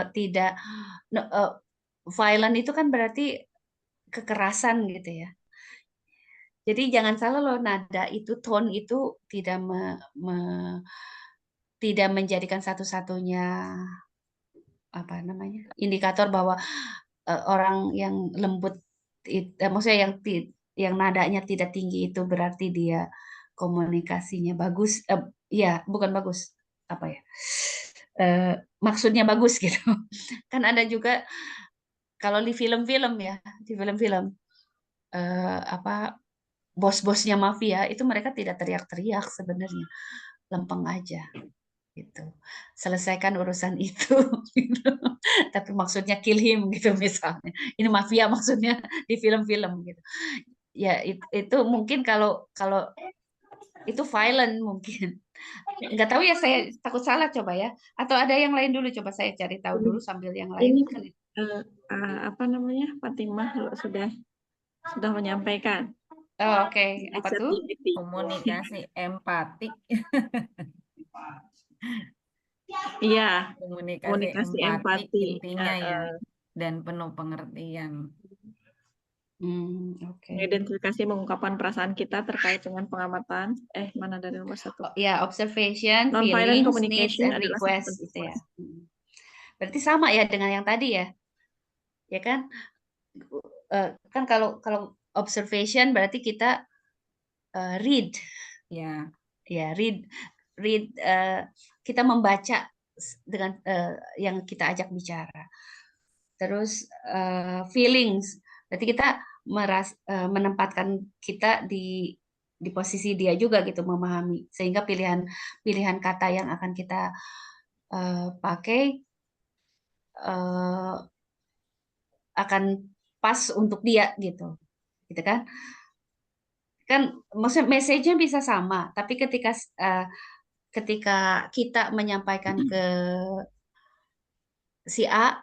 Tidak violent itu kan berarti kekerasan gitu ya. Jadi jangan salah loh, nada itu, tone itu tidak menjadikan satu-satunya apa namanya indikator bahwa orang yang lembut, maksudnya yang nadanya tidak tinggi itu berarti dia komunikasinya bagus. Ya, bukan bagus, apa ya? Maksudnya bagus gitu. Kan ada juga kalau di film-film ya, di film-film apa bos-bosnya mafia itu mereka tidak teriak-teriak sebenarnya, lempeng aja gitu. Selesaikan urusan itu gitu. Tapi maksudnya kill him gitu misalnya. Ini mafia maksudnya di film-film gitu. Ya itu mungkin kalau kalau itu violent mungkin. Nggak tahu ya, saya takut salah, coba ya. Atau ada yang lain dulu, coba saya cari tahu dulu sambil yang lain. Ini apa namanya, Fatimah sudah menyampaikan. Oh, oke. Apa tuh? Komunikasi empatik. Iya, komunikasi empatik intinya ya, dan penuh pengertian. Oke. Identifikasi mengungkapkan perasaan kita terkait dengan pengamatan. Mana dari nomor 1? Ya, observation, Non-violent feelings, communication needs, and adalah request gitu ya. Berarti sama ya dengan yang tadi ya, ya kan? Kan kalau observation berarti kita read, Ya. ya read, kita membaca dengan yang kita ajak bicara. Terus feelings, berarti kita menempatkan kita di posisi dia juga gitu, memahami, sehingga pilihan kata yang akan kita pakai akan pas untuk dia gitu kan. kan maksudnya message-nya bisa sama, tapi ketika kita menyampaikan ke si A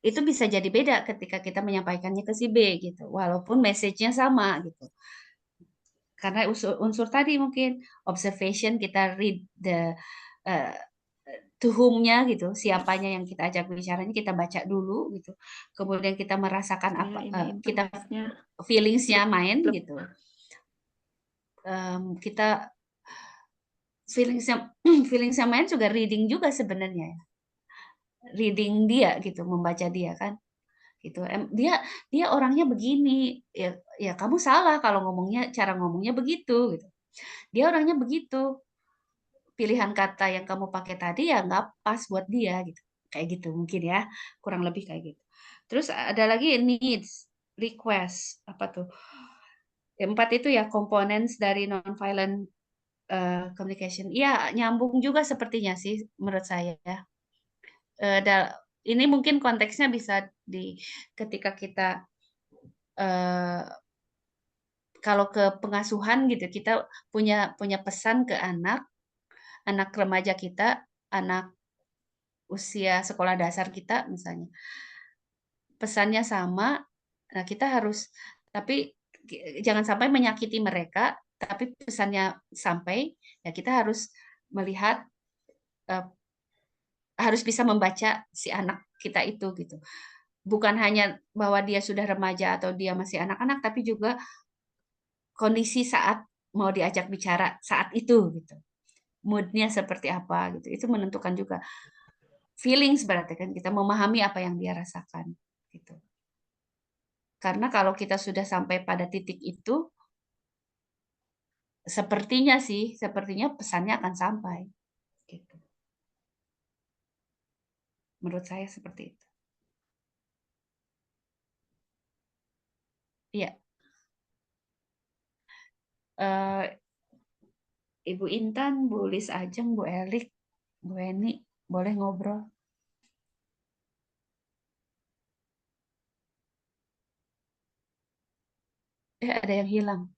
itu bisa jadi beda ketika kita menyampaikannya ke si B gitu, walaupun message-nya sama gitu. Karena unsur tadi mungkin observation, kita read uh, to whom-nya gitu, siapanya yang kita ajak bicaranya kita baca dulu gitu. Kemudian kita merasakan apa, ini kita internetnya feelings-nya main belum. gitu. Kita feelings-nya feelings-nya main juga reading juga sebenarnya ya. Reading dia gitu, membaca dia kan gitu. Dia orangnya begini, ya kamu salah kalau cara ngomongnya begitu gitu. Dia orangnya begitu, pilihan kata yang kamu pakai tadi ya nggak pas buat dia gitu, kayak gitu mungkin ya, kurang lebih kayak gitu. Terus ada lagi needs, request, apa tuh, 4 itu ya components dari nonviolent communication. Iya, nyambung juga sepertinya sih menurut saya ya. Ini mungkin konteksnya bisa ketika kita kalau ke pengasuhan gitu, kita punya pesan ke anak remaja kita, anak usia sekolah dasar kita misalnya. Pesannya sama, nah kita harus, tapi jangan sampai menyakiti mereka, tapi pesannya sampai, ya kita harus melihat, harus bisa membaca si anak kita itu gitu. Bukan hanya bahwa dia sudah remaja atau dia masih anak-anak, tapi juga kondisi saat mau diajak bicara saat itu gitu. Mood-nya seperti apa gitu. Itu menentukan juga. Feelings berarti kan kita memahami apa yang dia rasakan gitu. Karena kalau kita sudah sampai pada titik itu, sepertinya pesannya akan sampai gitu. Menurut saya seperti itu. Iya. Ibu Intan, Bu Lis Ajeng, Bu Elik, Bu Eni, boleh ngobrol. Ada yang hilang.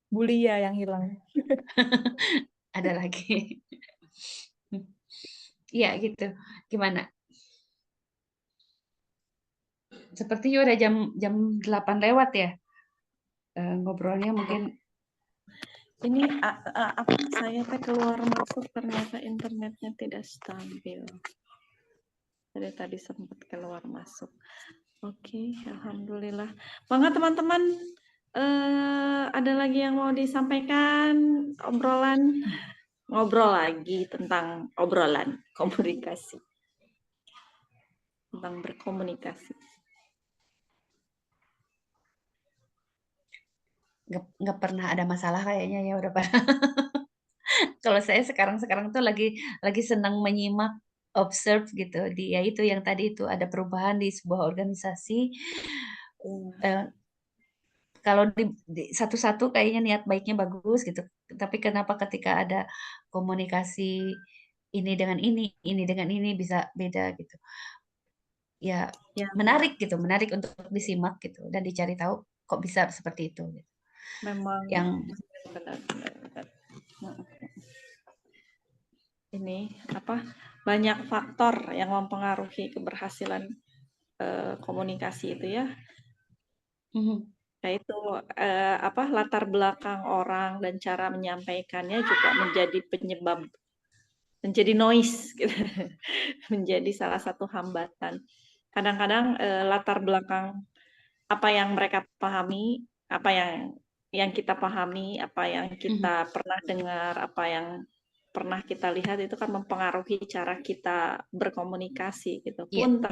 Bulia yang hilang. Ada lagi. Iya gitu. Gimana? Sepertinya udah jam 8 lewat ya. Ngobrolnya mungkin Ini apa saya keluar masuk ternyata internetnya tidak stabil. Dari tadi sempat keluar masuk. Oke, alhamdulillah. Mangga teman-teman, ada lagi yang mau disampaikan, ngobrol lagi tentang obrolan komunikasi, tentang berkomunikasi. nggak pernah ada masalah kayaknya ya, udah pernah. Kalau saya sekarang tuh lagi senang menyimak, observe gitu, ya itu yang tadi itu ada perubahan di sebuah organisasi. Kalau di satu-satu kayaknya niat baiknya bagus gitu, tapi kenapa ketika ada komunikasi ini dengan ini bisa beda gitu ya, menarik gitu, menarik untuk disimak gitu dan dicari tahu kok bisa seperti itu gitu. Memang Yang benar. Ini banyak faktor yang mempengaruhi keberhasilan komunikasi itu ya. Yaitu latar belakang orang dan cara menyampaikannya juga menjadi penyebab, menjadi noise gitu. Menjadi salah satu hambatan. Kadang-kadang latar belakang apa yang mereka pahami, apa yang kita pahami, apa yang kita pernah dengar, apa yang pernah kita lihat itu kan mempengaruhi cara kita berkomunikasi gitu. Pun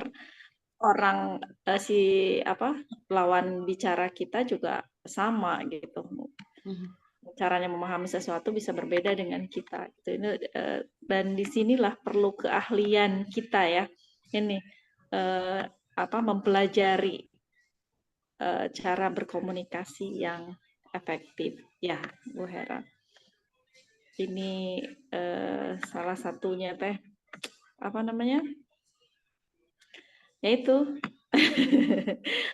orang lawan bicara kita juga sama gitu. Caranya memahami sesuatu bisa berbeda dengan kita. Gitu. Dan disinilah perlu keahlian kita ya. Ini mempelajari cara berkomunikasi yang efektif ya, Bu Hera. Ini salah satunya yaitu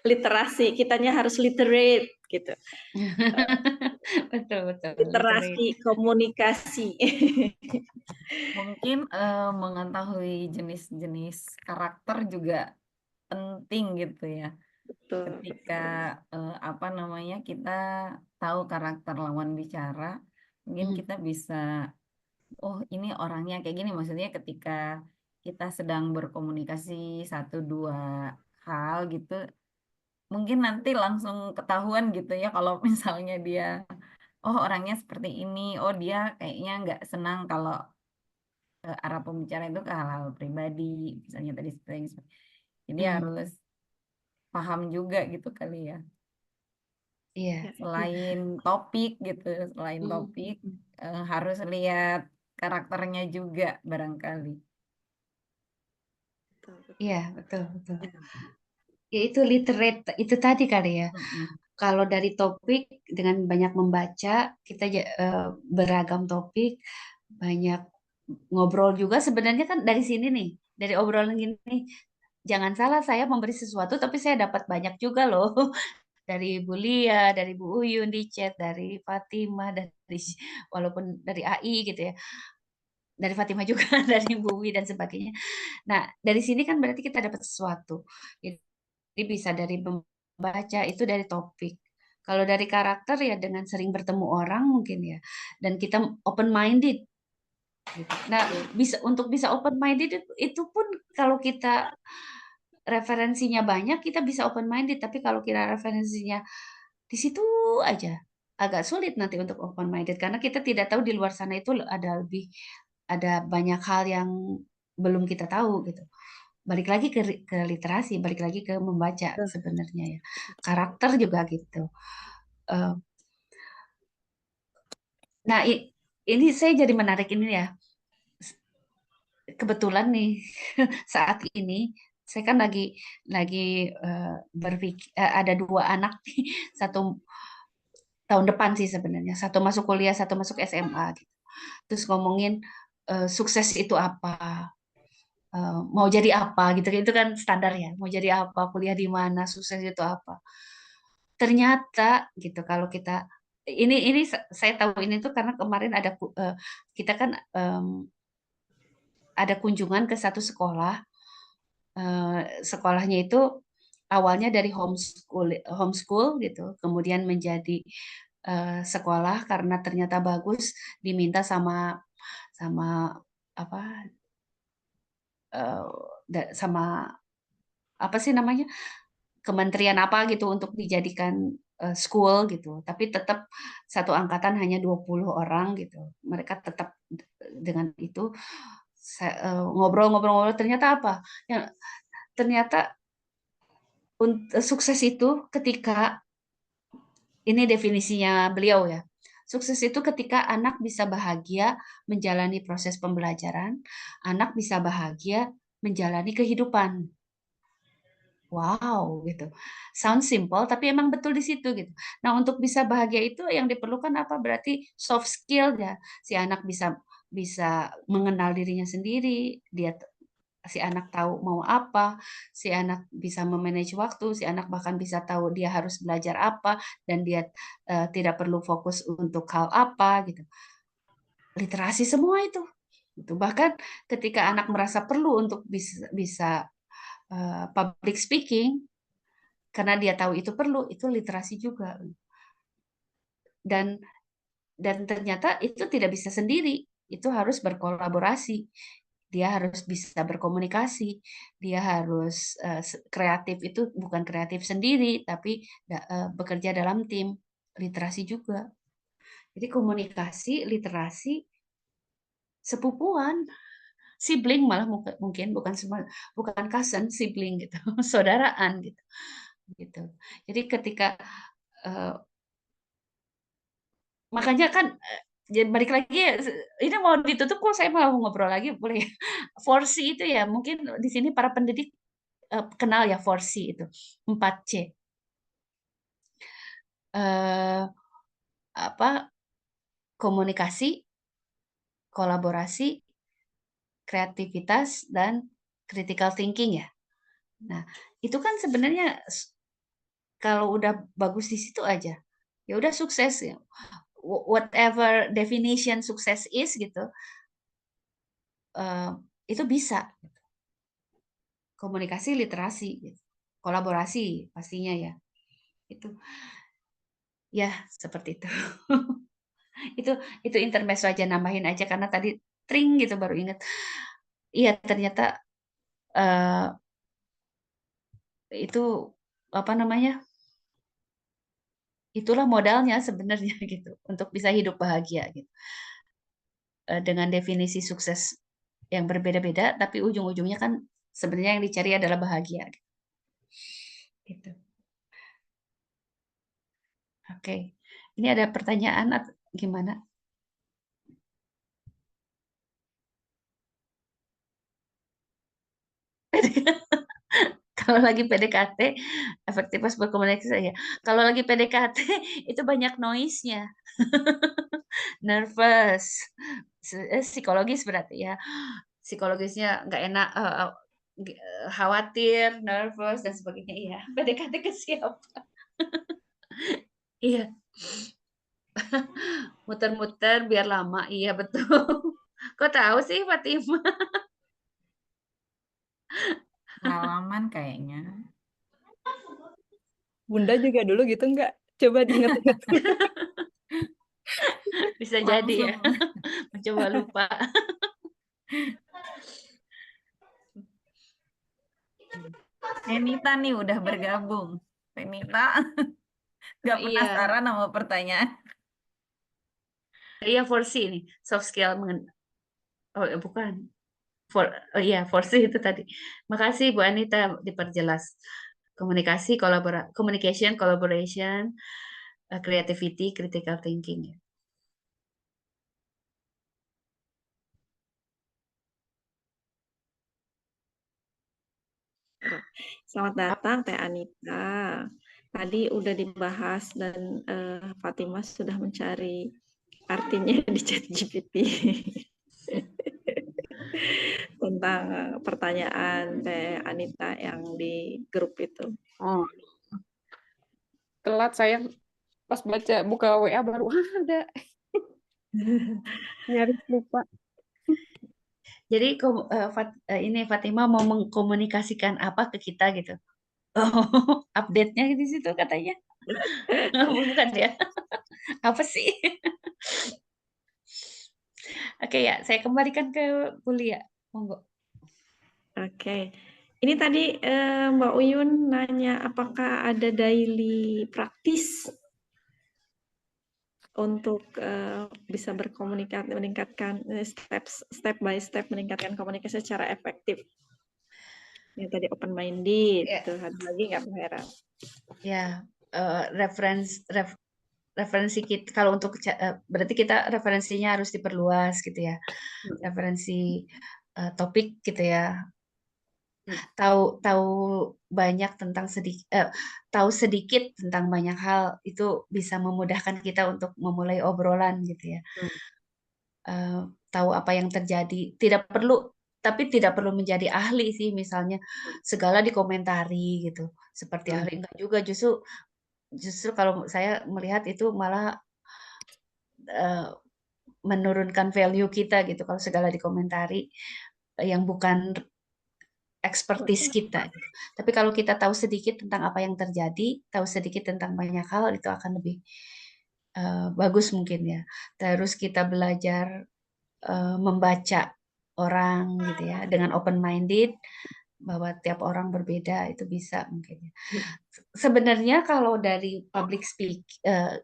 Literasi, kitanya harus literate gitu. Betul, betul. Literasi Literate. komunikasi. Mungkin mengetahui jenis-jenis karakter juga penting gitu ya. Betul. Ketika apa namanya kita tahu karakter lawan bicara, mungkin kita bisa, oh ini orangnya kayak gini. Maksudnya ketika kita sedang berkomunikasi satu dua hal gitu, mungkin nanti langsung ketahuan gitu ya kalau misalnya dia, oh orangnya seperti ini, oh dia kayaknya nggak senang kalau arah pembicara itu ke hal-hal pribadi, misalnya tadi seperti yang jadi harus paham juga gitu kali ya. Iya. Selain topik gitu, selain topik harus lihat karakternya juga barangkali. Iya, betul, betul. Ya itu literate, itu tadi kali ya. Kalau dari topik dengan banyak membaca, kita beragam topik, banyak ngobrol juga sebenarnya kan dari sini nih, dari obrolan gini. Jangan salah, saya memberi sesuatu tapi saya dapat banyak juga loh. Dari Bu Lia, dari Bu Uyun di chat, dari Fatimah, dari walaupun dari AI gitu ya. Dari Fatimah juga, dari Bu Wi dan sebagainya. Nah, dari sini kan berarti kita dapat sesuatu. Jadi bisa dari membaca, itu dari topik. Kalau dari karakter ya dengan sering bertemu orang mungkin ya. Dan kita open minded. Gitu. Nah, untuk bisa open minded itu pun kalau kita referensinya banyak, kita bisa open minded. Tapi kalau kita referensinya di situ aja, agak sulit nanti untuk open minded karena kita tidak tahu di luar sana itu ada banyak hal yang belum kita tahu gitu. Balik lagi ke literasi, balik lagi ke membaca sebenarnya ya. Karakter juga gitu. Nah, ini saya jadi menarik ini ya. Kebetulan nih saat ini saya kan lagi berpikir ada 2 anak nih, satu tahun depan sih sebenarnya, satu masuk kuliah, satu masuk SMA gitu. Terus ngomongin sukses itu apa, mau jadi apa gitu, itu kan standar ya, mau jadi apa, kuliah di mana, sukses itu apa. Ternyata gitu kalau kita ini saya tahu ini tuh karena kemarin kita kan ada kunjungan ke satu sekolah. Sekolahnya itu awalnya dari homeschool gitu, kemudian menjadi sekolah karena ternyata bagus, diminta sama sama apa sama apa sih namanya, kementerian apa gitu untuk dijadikan school gitu. Tapi tetap satu angkatan hanya 20 orang gitu. Mereka tetap dengan itu ngobrol-ngobrol ternyata apa? Ya, ternyata sukses itu ketika, ini definisinya beliau ya, sukses itu ketika anak bisa bahagia menjalani proses pembelajaran, anak bisa bahagia menjalani kehidupan. Wow, gitu. Sound simple, tapi emang betul di situ gitu. Nah, untuk bisa bahagia itu yang diperlukan apa? Berarti soft skill ya. Si anak bisa bisa mengenal dirinya sendiri, si anak tahu mau apa, si anak bisa memanage waktu, si anak bahkan bisa tahu dia harus belajar apa dan dia tidak perlu fokus untuk hal apa gitu. Literasi semua itu. Gitu. Bahkan ketika anak merasa perlu untuk bisa public speaking karena dia tahu itu perlu, itu literasi juga. Dan ternyata itu tidak bisa sendiri, itu harus berkolaborasi. Dia harus bisa berkomunikasi, dia harus kreatif, itu bukan kreatif sendiri, tapi bekerja dalam tim, literasi juga. Jadi komunikasi, literasi, sepupuan, sibling malah mungkin bukan cousin, sibling gitu, saudaraan gitu. Gitu. Jadi ketika makanya kan jadi balik lagi ya, ini mau ditutup kok saya mau ngobrol lagi boleh ya? 4C itu ya mungkin di sini para pendidik kenal ya 4C itu 4C apa komunikasi, kolaborasi, kreativitas dan critical thinking ya. Nah, itu kan sebenarnya kalau udah bagus di situ aja, ya udah sukses ya. Whatever definition sukses is gitu, itu bisa komunikasi, literasi, gitu. Kolaborasi pastinya ya. Ya seperti itu. itu intermezzo aja, nambahin aja karena tadi tring gitu baru ingat. Iya ternyata itu apa namanya? Itulah modalnya sebenarnya gitu untuk bisa hidup bahagia gitu. Dengan definisi sukses yang berbeda-beda, tapi ujung-ujungnya kan sebenarnya yang dicari adalah bahagia. Gitu. Oke, ini ada pertanyaan atau gimana? Kalau lagi PDKT, efektivitas berkomunikasi ya. Kalau lagi PDKT itu banyak noise-nya. Nervous. Psikologis berarti ya. Psikologisnya nggak enak, khawatir, nervous dan sebagainya. Iya, PDKT ke siapa? Iya, muter-muter biar lama. Iya betul. Kok tahu sih Fatima? Pengalaman kayaknya. Bunda juga dulu gitu nggak? Coba diingat-ingat. Bisa jadi ya. Langsung. Mencoba lupa. Renita nih udah bergabung. Renita nggak Iya, penasaran sama pertanyaan. iya Forsi ini soft skill oh bukan. Oh iya, Forsi itu tadi. Makasih Bu Anita diperjelas. Komunikasi, communication, collaboration, creativity, critical thinking. Ya. Selamat datang Teh Anita. Tadi udah dibahas dan Fatima sudah mencari artinya di ChatGPT tentang pertanyaan Teh Anita yang di grup itu. Oh, telat saya pas buka WA baru ada. Nyaris lupa. Jadi ini Fatima mau mengkomunikasikan apa ke kita gitu. Oh, update-nya di situ katanya. Bukan ya? Apa sih? Oke ya, saya kembalikan ke kuliah. Monggo. Oke. Ini tadi Mbak Uyun nanya apakah ada daily praktis untuk bisa berkomunikasi, meningkatkan step by step meningkatkan komunikasi secara efektif. Yang tadi open minded, Ya. tuh ada lagi nggak Bu Hera? Ya, referensi kita kalau untuk berarti kita referensinya harus diperluas gitu ya. Referensi topik gitu ya. Tahu banyak tentang tahu sedikit tentang banyak hal itu bisa memudahkan kita untuk memulai obrolan gitu ya. Tahu apa yang terjadi, tapi tidak perlu menjadi ahli sih, misalnya segala dikomentari gitu seperti ahli, enggak juga, justru kalau saya melihat itu malah menurunkan value kita gitu kalau segala dikomentari yang bukan expertise kita. Tapi kalau kita tahu sedikit tentang apa yang terjadi, tahu sedikit tentang banyak hal, itu akan lebih bagus mungkin ya. Terus kita belajar membaca orang gitu ya dengan open minded, bahwa tiap orang berbeda, itu bisa mungkin ya. Sebenarnya kalau dari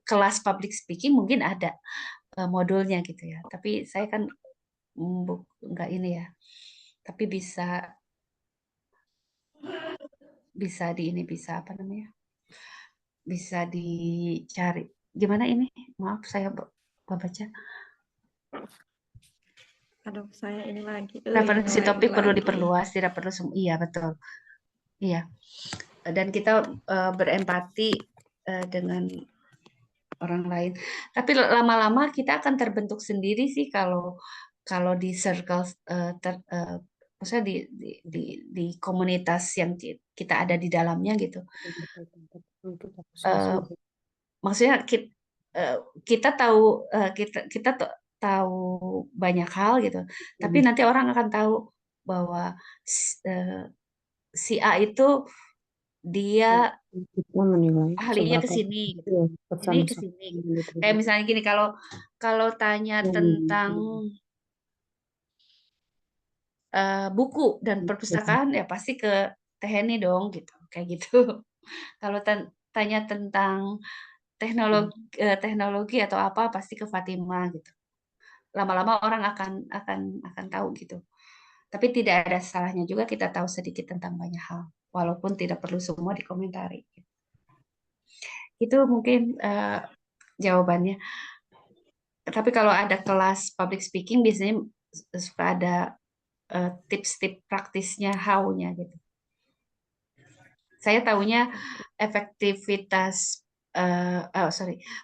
kelas public speaking mungkin ada modulnya gitu ya. Tapi saya kan nggak ini ya. Tapi bisa apa namanya? Bisa dicari. Gimana ini? Maaf saya baca. Aduh, saya ini lagi. Referensi ini topik perlu lagi. diperluas, tidak perlu iya betul. Iya. Dan kita berempati dengan orang lain. Tapi lama-lama kita akan terbentuk sendiri sih kalau di circle maksudnya di komunitas yang kita ada di dalamnya gitu. Eh, maksudnya kita tahu kita tahu banyak hal gitu, tapi nanti orang akan tahu bahwa si A itu dia ahlinya ke sini gitu. Ini ke sini gitu. Kayak misalnya gini, kalau tanya tentang buku dan perpustakaan ya pasti ke Teheni dong gitu, kayak gitu. Kalau tanya tentang teknologi atau apa pasti ke Fatima gitu. Lama-lama orang akan tahu gitu. Tapi tidak ada salahnya juga kita tahu sedikit tentang banyak hal, walaupun tidak perlu semua dikomentari. Itu mungkin jawabannya. Tapi kalau ada kelas public speaking biasanya suka ada tips-tips praktisnya how-nya gitu. Saya tahunya efektivitas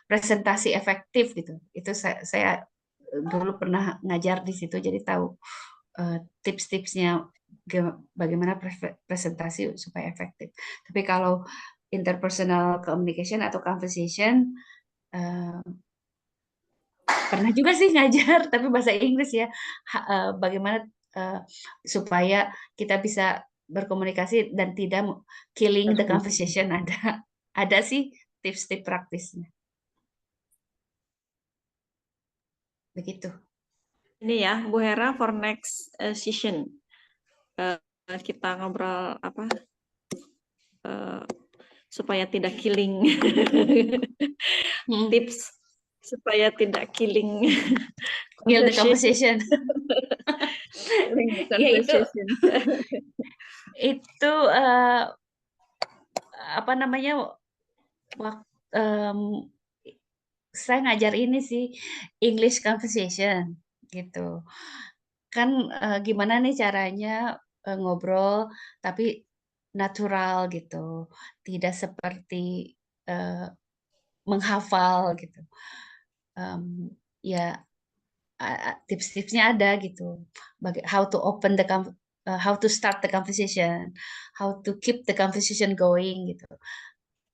presentasi efektif gitu. Itu saya dulu pernah ngajar di situ, jadi tahu tips-tipsnya bagaimana presentasi supaya efektif. Tapi kalau interpersonal communication atau conversation pernah juga sih ngajar, tapi bahasa Inggris ya. Bagaimana supaya kita bisa berkomunikasi dan tidak killing the conversation. Ada sih tips-tips praktisnya. Begitu. Ini ya, Bu Hera, for next session kita ngobrol apa supaya tidak killing. Tips supaya tidak killing kill the conversation. Ya itu apa namanya, saya ngajar ini sih English conversation gitu kan. Gimana nih caranya ngobrol tapi natural gitu, tidak seperti menghafal gitu. Ya tips-tipsnya ada gitu, how to open how to start the conversation, how to keep the conversation going gitu.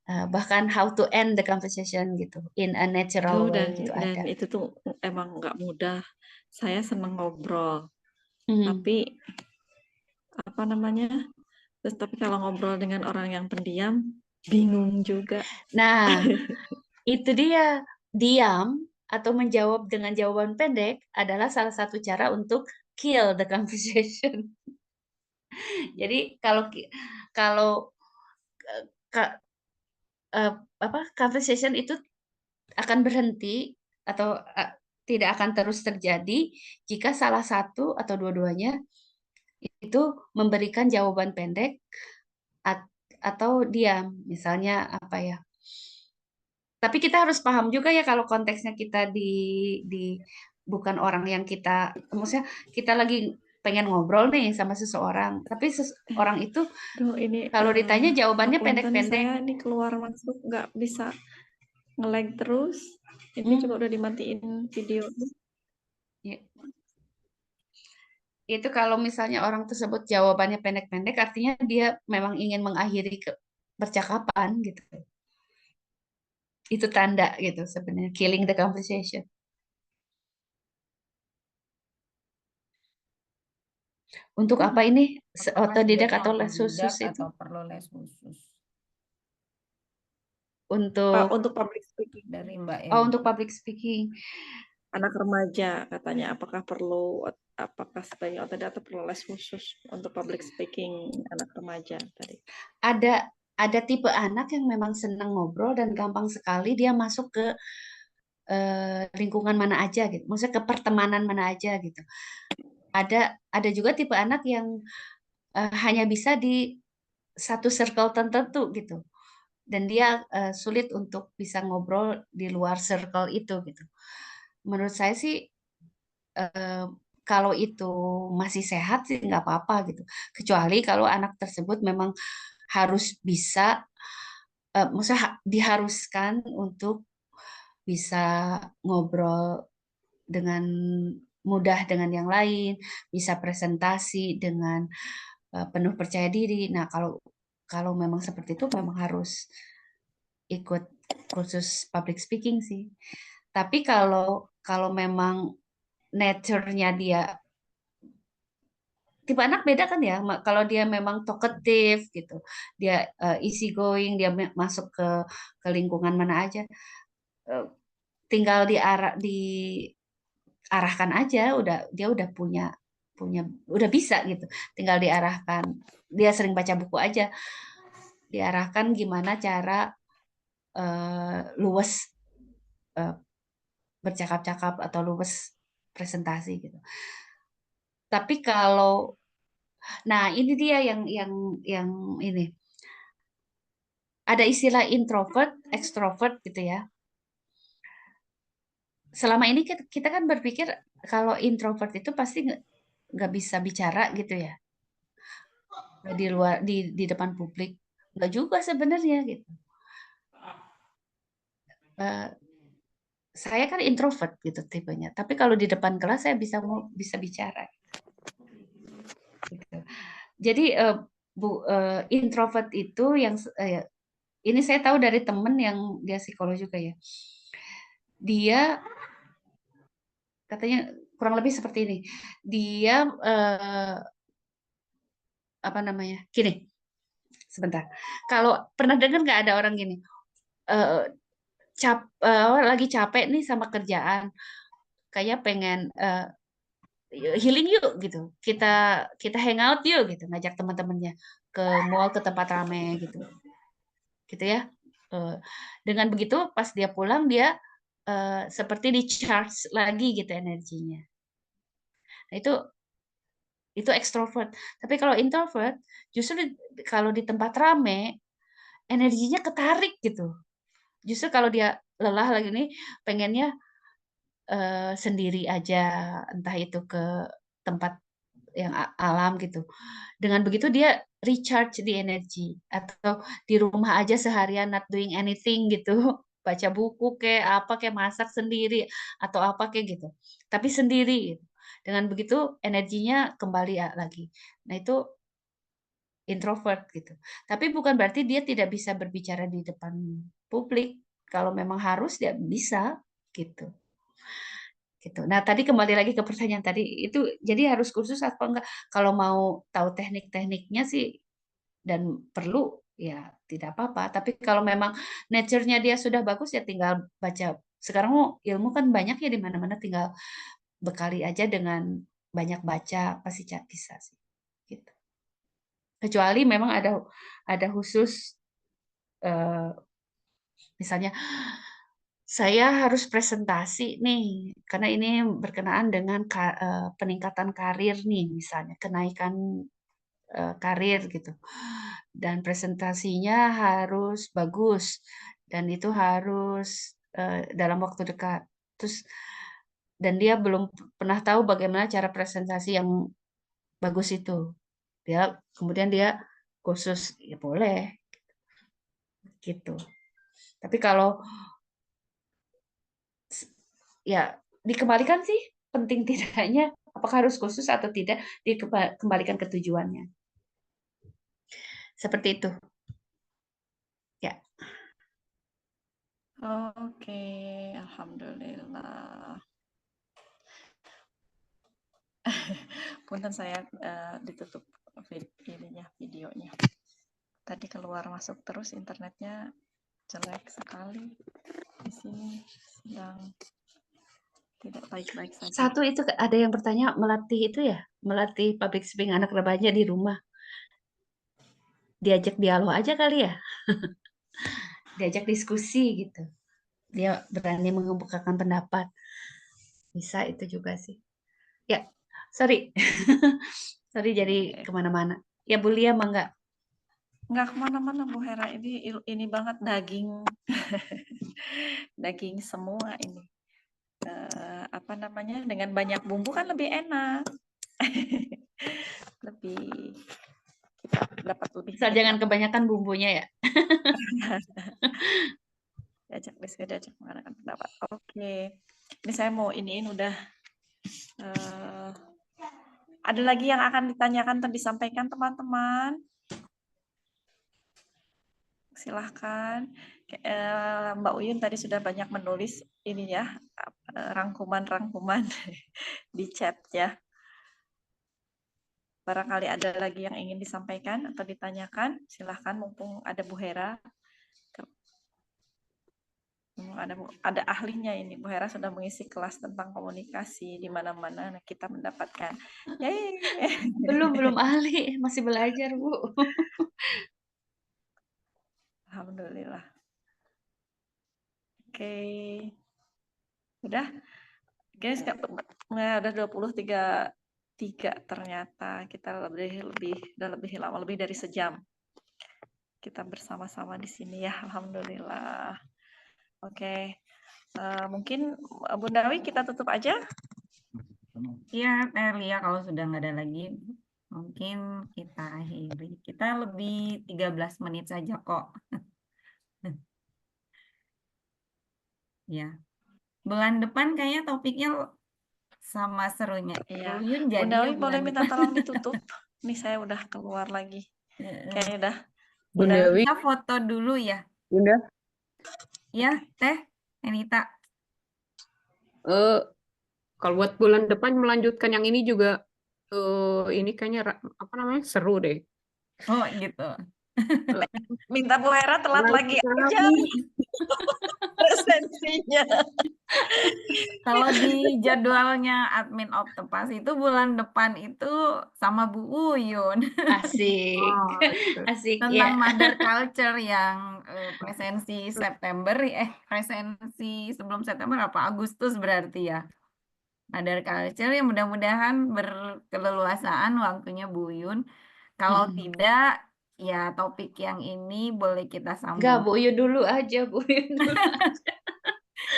Bahkan how to end the conversation gitu in a natural way gitu dan ada. itu tuh emang nggak mudah. Saya seneng ngobrol, tapi apa namanya? Terus tapi kalau ngobrol dengan orang yang pendiam, bingung juga. Nah, itu dia, diam atau menjawab dengan jawaban pendek adalah salah satu cara untuk kill the conversation. Jadi kalau conversation itu akan berhenti atau tidak akan terus terjadi jika salah satu atau dua-duanya itu memberikan jawaban pendek atau diam, misalnya apa ya. Tapi kita harus paham juga ya kalau konteksnya kita di bukan orang yang kita, maksudnya kita lagi pengen ngobrol nih sama seseorang, tapi seseorang itu ini kalau ditanya jawabannya pendek-pendek. Saya ini keluar masuk nggak bisa nge-lag terus. Ini juga udah dimatiin video. Ya. Itu kalau misalnya orang tersebut jawabannya pendek-pendek, artinya dia memang ingin mengakhiri percakapan gitu. Itu tanda gitu sebenarnya, killing the conversation. Untuk apa ini? Otodidak atau les khusus itu? Atau perlu les khusus? Untuk public speaking dari Mbak Emi. Oh, untuk public speaking. Anak remaja katanya, apakah sebagai otodidak atau perlu les khusus untuk public speaking anak remaja tadi? Ada tipe anak yang memang senang ngobrol dan gampang sekali dia masuk ke lingkungan mana aja gitu, maksudnya ke pertemanan mana aja gitu. Ada juga tipe anak yang hanya bisa di satu circle tertentu gitu, dan dia sulit untuk bisa ngobrol di luar circle itu gitu. Menurut saya sih kalau itu masih sehat sih nggak apa-apa gitu, kecuali kalau anak tersebut memang harus bisa, maksudnya diharuskan untuk bisa ngobrol dengan mudah dengan yang lain, bisa presentasi dengan penuh percaya diri. Nah, kalau memang seperti itu memang harus ikut kursus public speaking sih. Tapi kalau memang nature-nya dia tipe anak beda kan ya. Kalau dia memang talkative gitu, dia easy going, dia masuk ke lingkungan mana aja, tinggal diarahkan aja, dia udah punya udah bisa gitu. Tinggal diarahkan. Dia sering baca buku aja, diarahkan gimana cara luwes bercakap-cakap atau luwes presentasi gitu. Tapi nah ini dia yang ini ada istilah introvert, extrovert gitu ya. Selama ini kita kan berpikir kalau introvert itu pasti nggak bisa bicara gitu ya, di luar di depan publik. Nggak juga sebenarnya gitu. Saya kan introvert gitu tipenya, tapi kalau di depan kelas saya bisa bicara. Gitu. Jadi introvert itu yang ini saya tahu dari temen yang dia psikolog juga ya. Dia katanya kurang lebih seperti ini. Dia apa namanya? Gini, sebentar. Kalau pernah dengar nggak ada orang gini, lagi capek nih sama kerjaan, kayak pengen healing yuk gitu. Kita hangout yuk gitu, ngajak teman-temannya ke mall, ke tempat ramai gitu. Gitu ya. Dengan begitu pas dia pulang dia seperti di charge lagi gitu energinya. Nah, itu ekstrovert. Tapi kalau introvert justru kalau di tempat rame energinya ketarik gitu. Justru kalau dia lelah lagi nih pengennya sendiri aja, entah itu ke tempat yang alam gitu. Dengan begitu dia recharge di energi, atau di rumah aja seharian not doing anything gitu, baca buku kayak apa kayak masak sendiri atau apa kayak gitu. Tapi sendiri gitu. Dengan begitu energinya kembali lagi. Nah, itu introvert gitu. Tapi bukan berarti dia tidak bisa berbicara di depan publik. Kalau memang harus dia bisa gitu. Gitu. Nah, tadi kembali lagi ke pertanyaan tadi, itu jadi harus kursus apa enggak? Kalau mau tahu teknik-tekniknya sih dan perlu ya tidak apa-apa. Tapi kalau memang nature-nya dia sudah bagus ya tinggal baca. Sekarang ilmu kan banyak ya di mana-mana, tinggal bekali aja dengan banyak baca pasti bisa sih. Gitu. Kecuali memang ada khusus misalnya saya harus presentasi nih, karena ini berkenaan dengan peningkatan karir nih, misalnya kenaikan karir gitu. Dan presentasinya harus bagus, dan itu harus dalam waktu dekat. Terus dan dia belum pernah tahu bagaimana cara presentasi yang bagus itu. Kemudian dia kursus, ya boleh gitu. Tapi kalau ya dikembalikan sih penting tidaknya apakah harus khusus atau tidak dikembalikan ke tujuannya. Seperti itu. Ya. Oke, alhamdulillah. Punten saya ditutup videonya. Tadi keluar masuk terus internetnya jelek sekali. Di sini sedang tidak baik-baik saja. Satu itu ada yang bertanya melatih itu ya, melatih public speaking anak remaja di rumah. Diajak dialog aja kali ya. Diajak diskusi gitu. Dia berani mengemukakan pendapat. Bisa itu juga sih. Ya, sorry. Sorry jadi kemana-mana. Ya Bu Lia mangga. Nggak kemana-mana Bu Hera, ini banget daging daging semua ini. Apa namanya, dengan banyak bumbu kan lebih enak. Lebih kita dapat lebih Asal jangan kebanyakan bumbunya ya. diajak mengadakan pendapat. Oke. Ini saya mau iniin udah Eh, ada lagi yang akan ditanyakan atau disampaikan teman-teman? Silahkan. Mbak Uyun tadi sudah banyak menulis ini ya, rangkuman-rangkuman di chat ya. Barangkali ada lagi yang ingin disampaikan atau ditanyakan, silahkan mumpung ada Bu Hera. Ada ahlinya ini, Bu Hera sudah mengisi kelas tentang komunikasi di mana-mana kita mendapatkan. Yeay. Belum ahli, masih belajar, Bu. Alhamdulillah. Oke. Udah, guys, udah 23 ternyata kita udah lebih lama, lebih dari sejam. Kita bersama-sama di sini ya, alhamdulillah. Oke. Mungkin Bunda Wi kita tutup aja. Iya, Lia, kalau sudah nggak ada lagi, mungkin kita akhiri. Kita lebih 13 menit saja kok. Ya, bulan depan kayaknya topiknya sama serunya. Iya. Uyun jadi Bunda ya Wi boleh bulan minta depan. tolong ditutup. Nih saya udah keluar lagi. Kayaknya udah. Bunda Udah. Wi, Kita foto dulu ya. Bunda, Ya, Teh Anita. kalau buat bulan depan melanjutkan yang ini juga ini kayaknya apa namanya seru deh. Oh, gitu. Minta Bu Hera telat lagi aja Lagi. presensinya. Kalau di jadwalnya admin Optepas itu bulan depan itu sama Bu Uyun Asik. Oh, gitu. Asik tentang ya. mother culture yang presensi September, presensi sebelum September apa Agustus berarti ya. Mother culture yang mudah-mudahan berkeleluasaan waktunya Bu Uyun. Kalau tidak, ya topik yang ini boleh kita Enggak, sambung. Bu Uyun dulu aja, Bu Uyun dulu.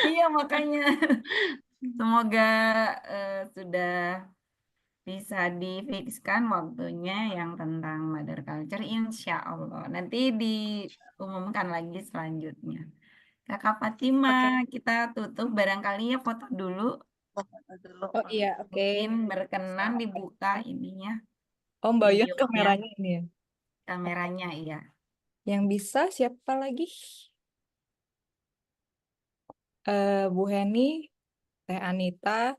Iya, makanya semoga sudah bisa difikskan waktunya yang tentang mother culture, insya Allah. Nanti diumumkan lagi selanjutnya. Kakak Fatima, kita tutup barangkali ya foto dulu. Oh iya, oke. Mungkin berkenan dibuka ininya, Oh, Mbak Yun videonya, kameranya ini ya. kameranya iya. Yang bisa siapa lagi? Bu Heni, Teh Anita,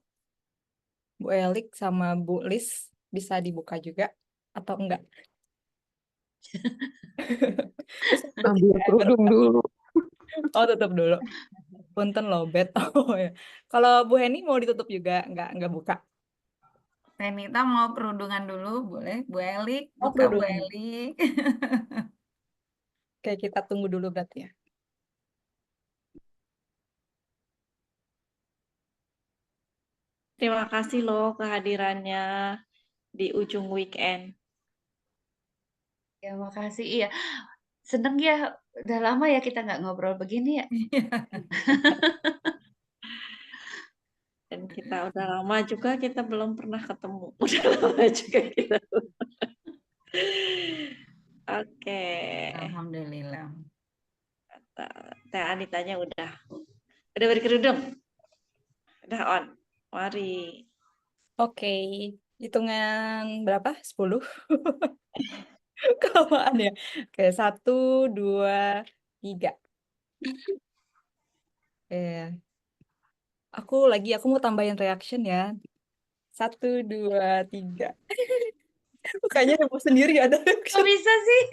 Bu Elik sama Bu Lis bisa dibuka juga atau enggak? Terus Ambil kerudung dulu. Oh, tutup dulu. Punten lobet. Oh ya. Kalau Bu Heni mau ditutup juga, enggak buka. Renita mau kerudungan dulu, boleh? Bu Elik, Oh, buka Bu kerudungan. Elik. Oke, kita tunggu dulu berarti ya. Terima kasih loh kehadirannya di ujung weekend. Ya, makasih. Iya. Seneng ya, udah lama ya kita nggak ngobrol begini ya. Dan kita udah lama juga kita belum pernah ketemu. Udah lama juga kita. Oke. Alhamdulillah. Teh Anitanya udah berkerudung. Udah on. Mari. Oke, hitungan berapa? 10? Kelamaan ya. Oke, 1, 2, 3. Aku mau tambahin reaction ya. 1, 2, 3. Kayaknya heboh sendiri ada Kok reaction. bisa sih?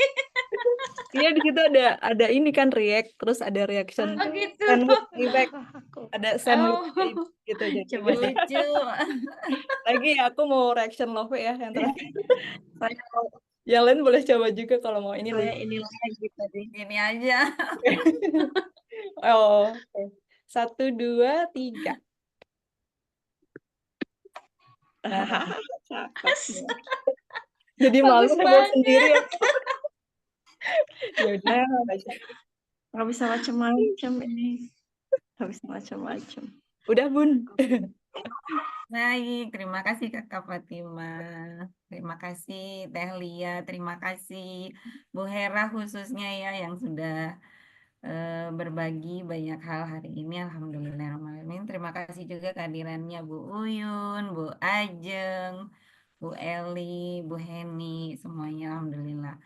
Iya, di situ ada ini kan react, terus ada reaction, Oh gitu. send with effect, ada send with Oh, effect, gitu jadi. coba deh. Lucu. Lagi aku mau reaction love ya yang terakhir. Saya Yang lain boleh coba juga kalau mau ini. saya ini lagi tadi. Gini aja. Oh, oke. 1, 2, 3. Nah, jadi malu Bagus heboh banget. sendiri ya. Ya udah, Nggak bisa macam-macam ini. Nggak bisa macam-macam. udah Bun. Baik, terima kasih Kakak Fatima. Terima kasih Teh Lia, terima kasih Bu Hera khususnya ya yang sudah berbagi banyak hal hari ini. Alhamdulillahirrahmanirrahim. Terima kasih juga kehadirannya Bu Uyun, Bu Ajeng, Bu Eli, Bu Heni, semuanya alhamdulillah.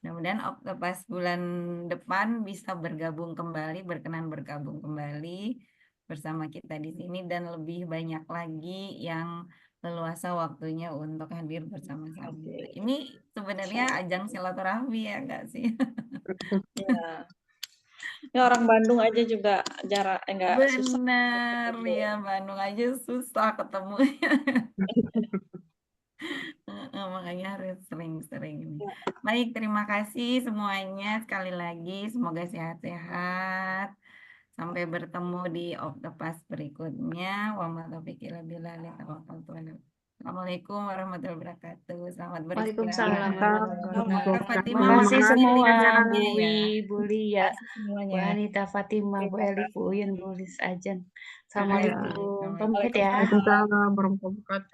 Mudah-mudahan pas bulan depan bisa bergabung kembali, berkenan bergabung kembali bersama kita di sini dan lebih banyak lagi yang leluasa waktunya untuk hadir bersama-sama. Ini sebenarnya ajang silaturahmi ya enggak sih? Ya. Ini orang Bandung aja juga enggak susah Benar ketemu. ya, Bandung aja susah ketemunya. Makanya harus sering-sering ini. Ya. Baik, terima kasih semuanya sekali lagi. Semoga sehat-sehat. Sampai bertemu di Oktopas berikutnya. Wa ma taufiqi illa billah. Assalamualaikum warahmatullahi wabarakatuh. Selamat Waalaikumsalam beristirahat. warahmatullahi Kak wabarakatuh. Fatimah Terima kasih makasih semua, link-nya Bu ya. Wi, Bu Lia, Kasih Bu semuanya. Anita, Fatimah, Bu Terima Eli, kasih. Bu Uyun, Bu Lis, Ajeng. Makasih. Assalamualaikum. Pamit ya. Waalaikumsalam. Waalaikumsalam warahmatullahi wabarakatuh.